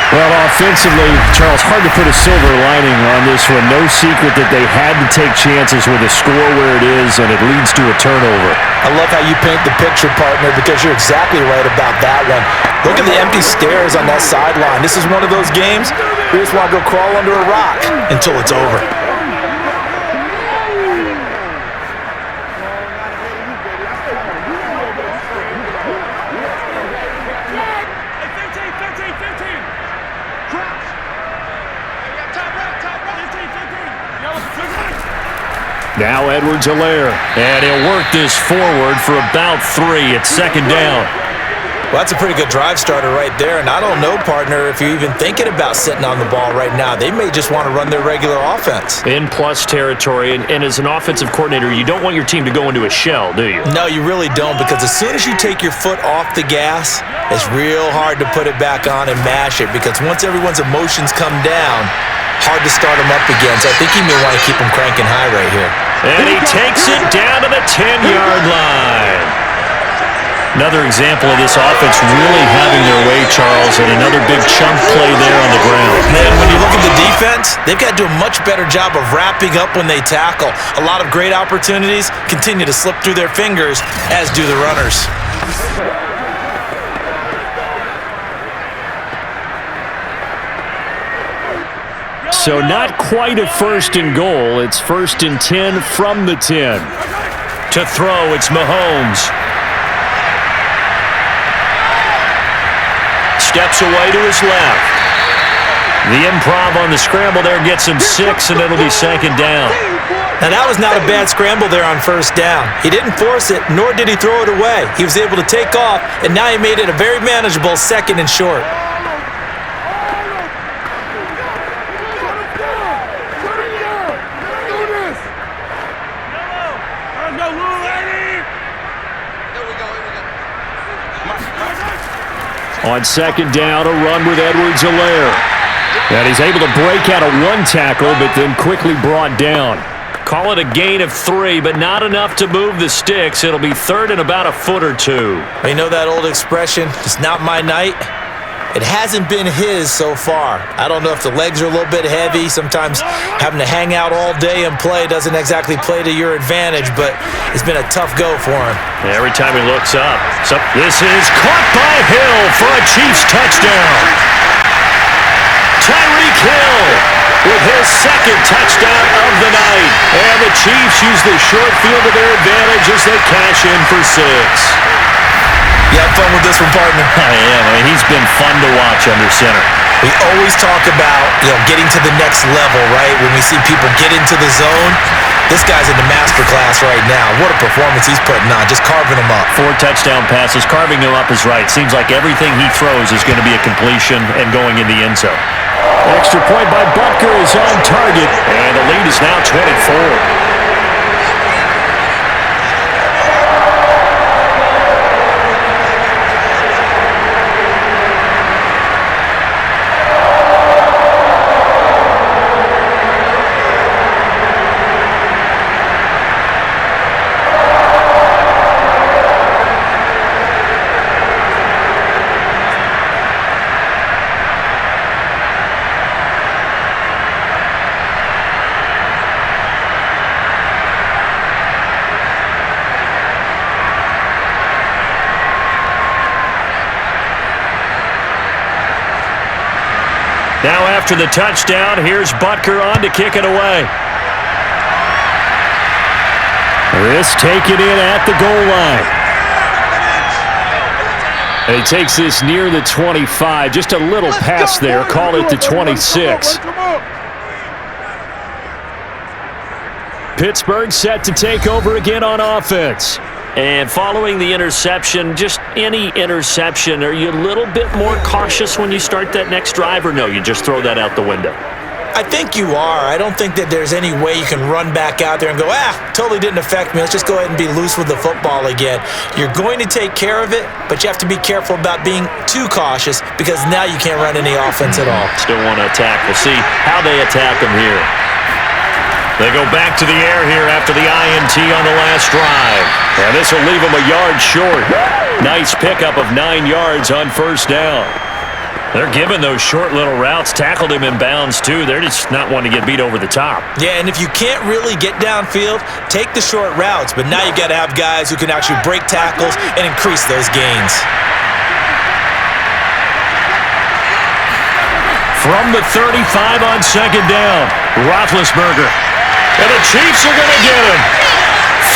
S2: Well, offensively, Charles, hard to put a silver lining on this one. No secret that they had to take chances with a score where it is, and it leads to a turnover.
S3: I love how you paint the picture, partner, because you're exactly right about that one. Look at the empty stairs on that sideline. This is one of those games where you just want to go crawl under a rock until it's over.
S2: Now Edwards-Helaire, and he'll work this forward for about 3 at 2nd down.
S3: Well, that's a pretty good drive starter right there, and I don't know, partner, if you're even thinking about sitting on the ball right now. They may just want to run their regular offense.
S7: In plus territory, and as an offensive coordinator, you don't want your team to go into a shell, do you?
S3: No, you really don't, because as soon as you take your foot off the gas, it's real hard to put it back on and mash it, because once everyone's emotions come down, hard to start them up again. So I think he may want to keep them cranking high right here.
S7: And he takes it down to the 10-yard line.
S2: Another example of this offense really having their way, Charles, and another big chunk play there on the ground.
S3: Man, when you look at the defense, they've got to do a much better job of wrapping up when they tackle. A lot of great opportunities continue to slip through their fingers, as do the runners.
S2: So not quite a 1st and goal. It's 1st and 10 from the 10.
S7: To throw, it's Mahomes. Steps away to his left. The improv on the scramble there gets him 6, and it'll be 2nd down.
S3: Now, that was not a bad scramble there on 1st down. He didn't force it, nor did he throw it away. He was able to take off, and now he made it a very manageable 2nd and short.
S2: On 2nd down, a run with Edwards-Helaire. And he's able to break out of 1 tackle, but then quickly brought down.
S7: Call it a gain of 3, but not enough to move the sticks. It'll be 3rd and about a foot or 2.
S3: You know that old expression, it's not my night? It hasn't been his so far. I don't know if the legs are a little bit heavy. Sometimes having to hang out all day and play doesn't exactly play to your advantage, but it's been a tough go for him.
S7: Every time he looks up. So this is caught by Hill for a Chiefs touchdown. Tyreek Hill with his 2nd touchdown of the night. And the Chiefs use the short field to their advantage as they cash in for 6.
S3: You have fun with this one, partner?
S7: I am. I mean, he's been fun to watch under center.
S3: We always talk about, getting to the next level, right? When we see people get into the zone, this guy's in the master class right now. What a performance he's putting on, just carving them up.
S7: 4 touchdown passes. Carving him up is right. Seems like everything he throws is going to be a completion and going in the end zone.
S2: Extra point by Butker is on target.
S7: And the lead is now 24. Now after the touchdown, here's Butker on to kick it away.
S2: This taken in at the goal line. And he takes this near the 25. Just a little pass there. Call it the 26. Pittsburgh set to take over again on offense.
S7: And following the interception, just any interception, are you a little bit more cautious when you start that next drive, or no, you just throw that out the window?
S3: I think you are. I don't think that there's any way you can run back out there and go, totally didn't affect me. Let's just go ahead and be loose with the football again. You're going to take care of it, but you have to be careful about being too cautious because now you can't run any offense at all.
S7: Still want to attack. We'll see how they attack them here. They go back to the air here after the INT on the last drive. And this will leave them a yard short. Nice pickup of 9 yards on 1st down. They're giving those short little routes. Tackled him in bounds, too. They're just not wanting to get beat over the top.
S3: Yeah, and if you can't really get downfield, take the short routes. But now you got to have guys who can actually break tackles and increase those gains.
S2: From the 35 on 2nd down, Roethlisberger.
S7: And the Chiefs are going to get him.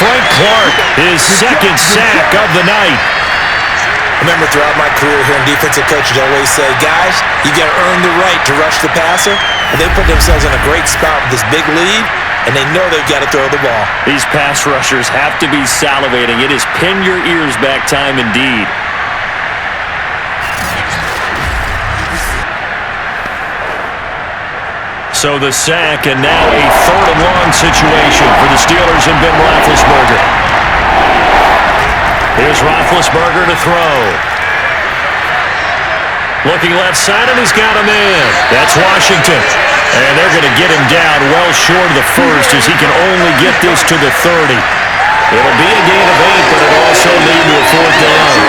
S2: Frank Clark, his 2nd sack of the night.
S3: I remember throughout my career hearing defensive coaches always say, guys, you got to earn the right to rush the passer. And they put themselves in a great spot with this big lead, and they know they've got to throw the ball.
S7: These pass rushers have to be salivating. It is pin your ears back time indeed. So the sack, and now a 3rd and long situation for the Steelers and Ben Roethlisberger. Here's Roethlisberger to throw. Looking left side, and he's got him in. That's Washington. And they're going to get him down well short of the 1st as he can only get this to the 30. It'll be a gain of 8, but it'll also lead to a 4th down.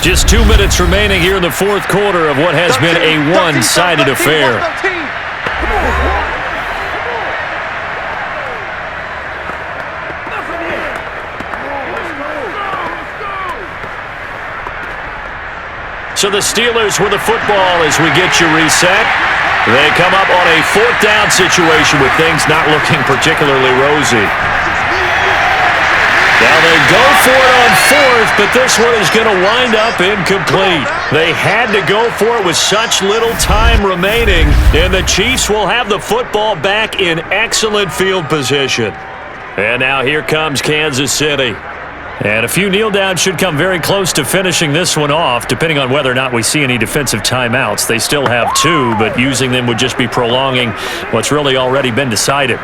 S7: Just 2 minutes remaining here in the 4th quarter of what has been a one-sided affair. So the Steelers with the football as we get you reset. They come up on a 4th down situation with things not looking particularly rosy. Now they go for it on 4th, but this one is going to wind up incomplete. They had to go for it with such little time remaining, and the Chiefs will have the football back in excellent field position. And now here comes Kansas City. And a few kneel downs should come very close to finishing this one off, depending on whether or not we see any defensive timeouts. They still have 2, but using them would just be prolonging what's really already been decided.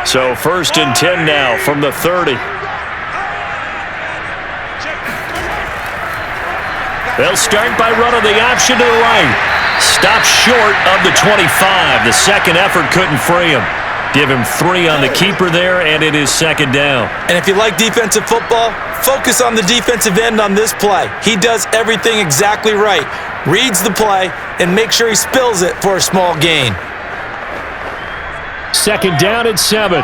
S7: So 1st and 10 now from the 30. They'll start by running the option to the right. Stopped short of the 25. The second effort couldn't free him. Give him 3 on the keeper there, and it is 2nd down.
S3: And if you like defensive football, focus on the defensive end on this play. He does everything exactly right. Reads the play, and make sure he spills it for a small gain.
S2: 2nd down at 7.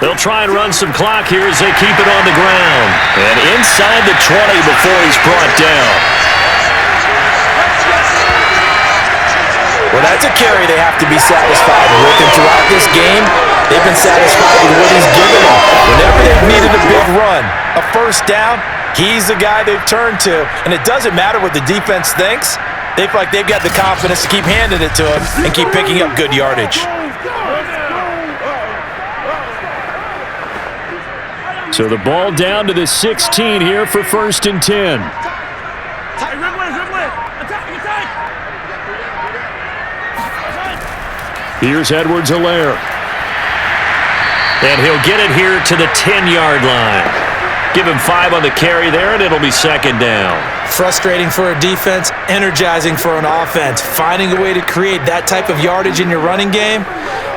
S7: They'll try and run some clock here as they keep it on the ground. And inside the 20 before he's brought down.
S3: Well, that's a carry they have to be satisfied with. And throughout this game, they've been satisfied with what he's given them. Whenever they've needed a big run, a 1st down, he's the guy they've turned to. And it doesn't matter what the defense thinks. They feel like they've got the confidence to keep handing it to him and keep picking up good yardage.
S2: So the ball down to the 16 here for 1st and 10. Here's Edwards-Helaire.
S7: And he'll get it here to the 10-yard line. Give him 5 on the carry there, and it'll be 2nd down.
S3: Frustrating for a defense, energizing for an offense. Finding a way to create that type of yardage in your running game,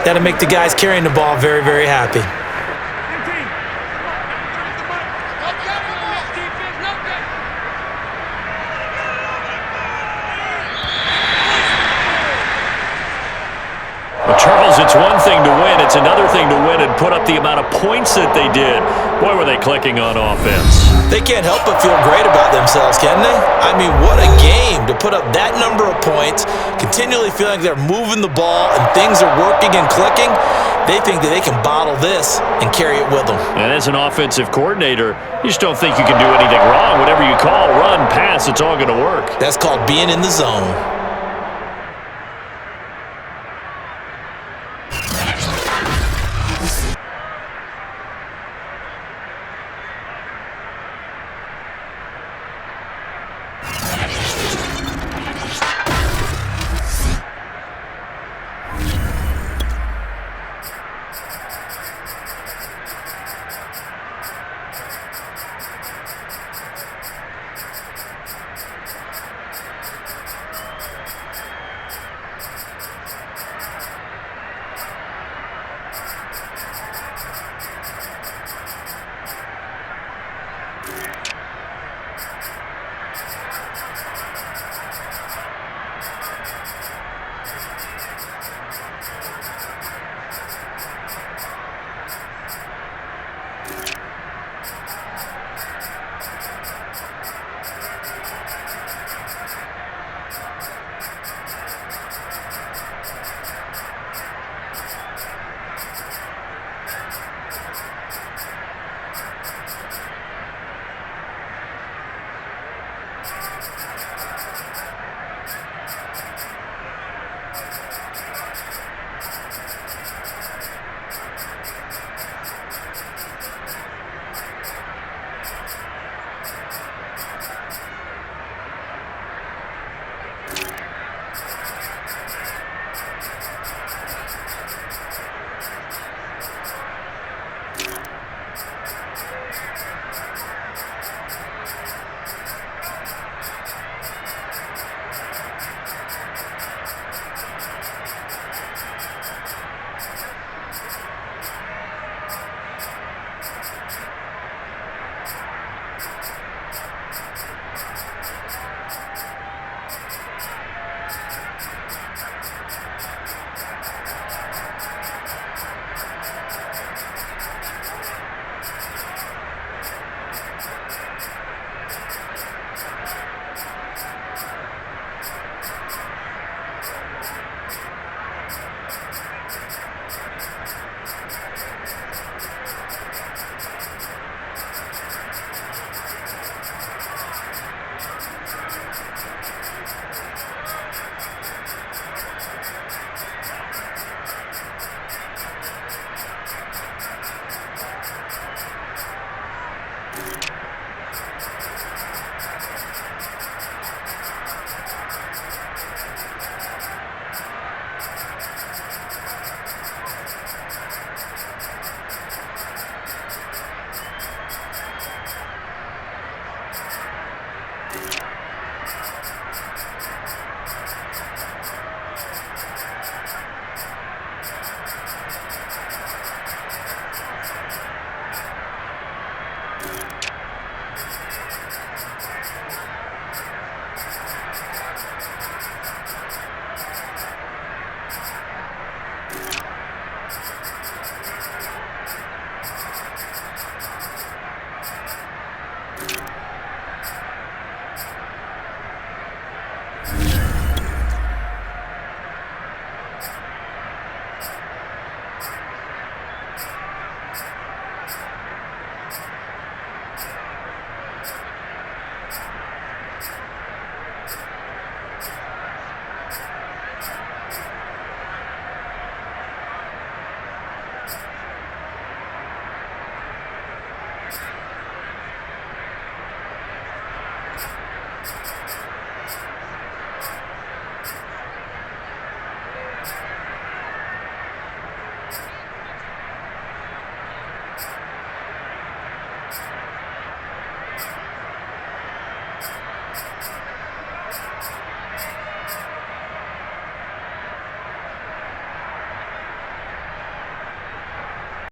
S3: that'll make the guys carrying the ball very, very happy.
S7: Charles, it's one thing to win. It's another thing to win and put up the amount of points that they did. Boy, were they clicking on offense.
S3: They can't help but feel great about themselves, can they? I mean, what a game to put up that number of points, continually feeling they're moving the ball and things are working and clicking. They think that they can bottle this and carry it with them.
S7: And as an offensive coordinator, you just don't think you can do anything wrong. Whatever you call, run, pass, it's all going to work.
S3: That's called being in the zone.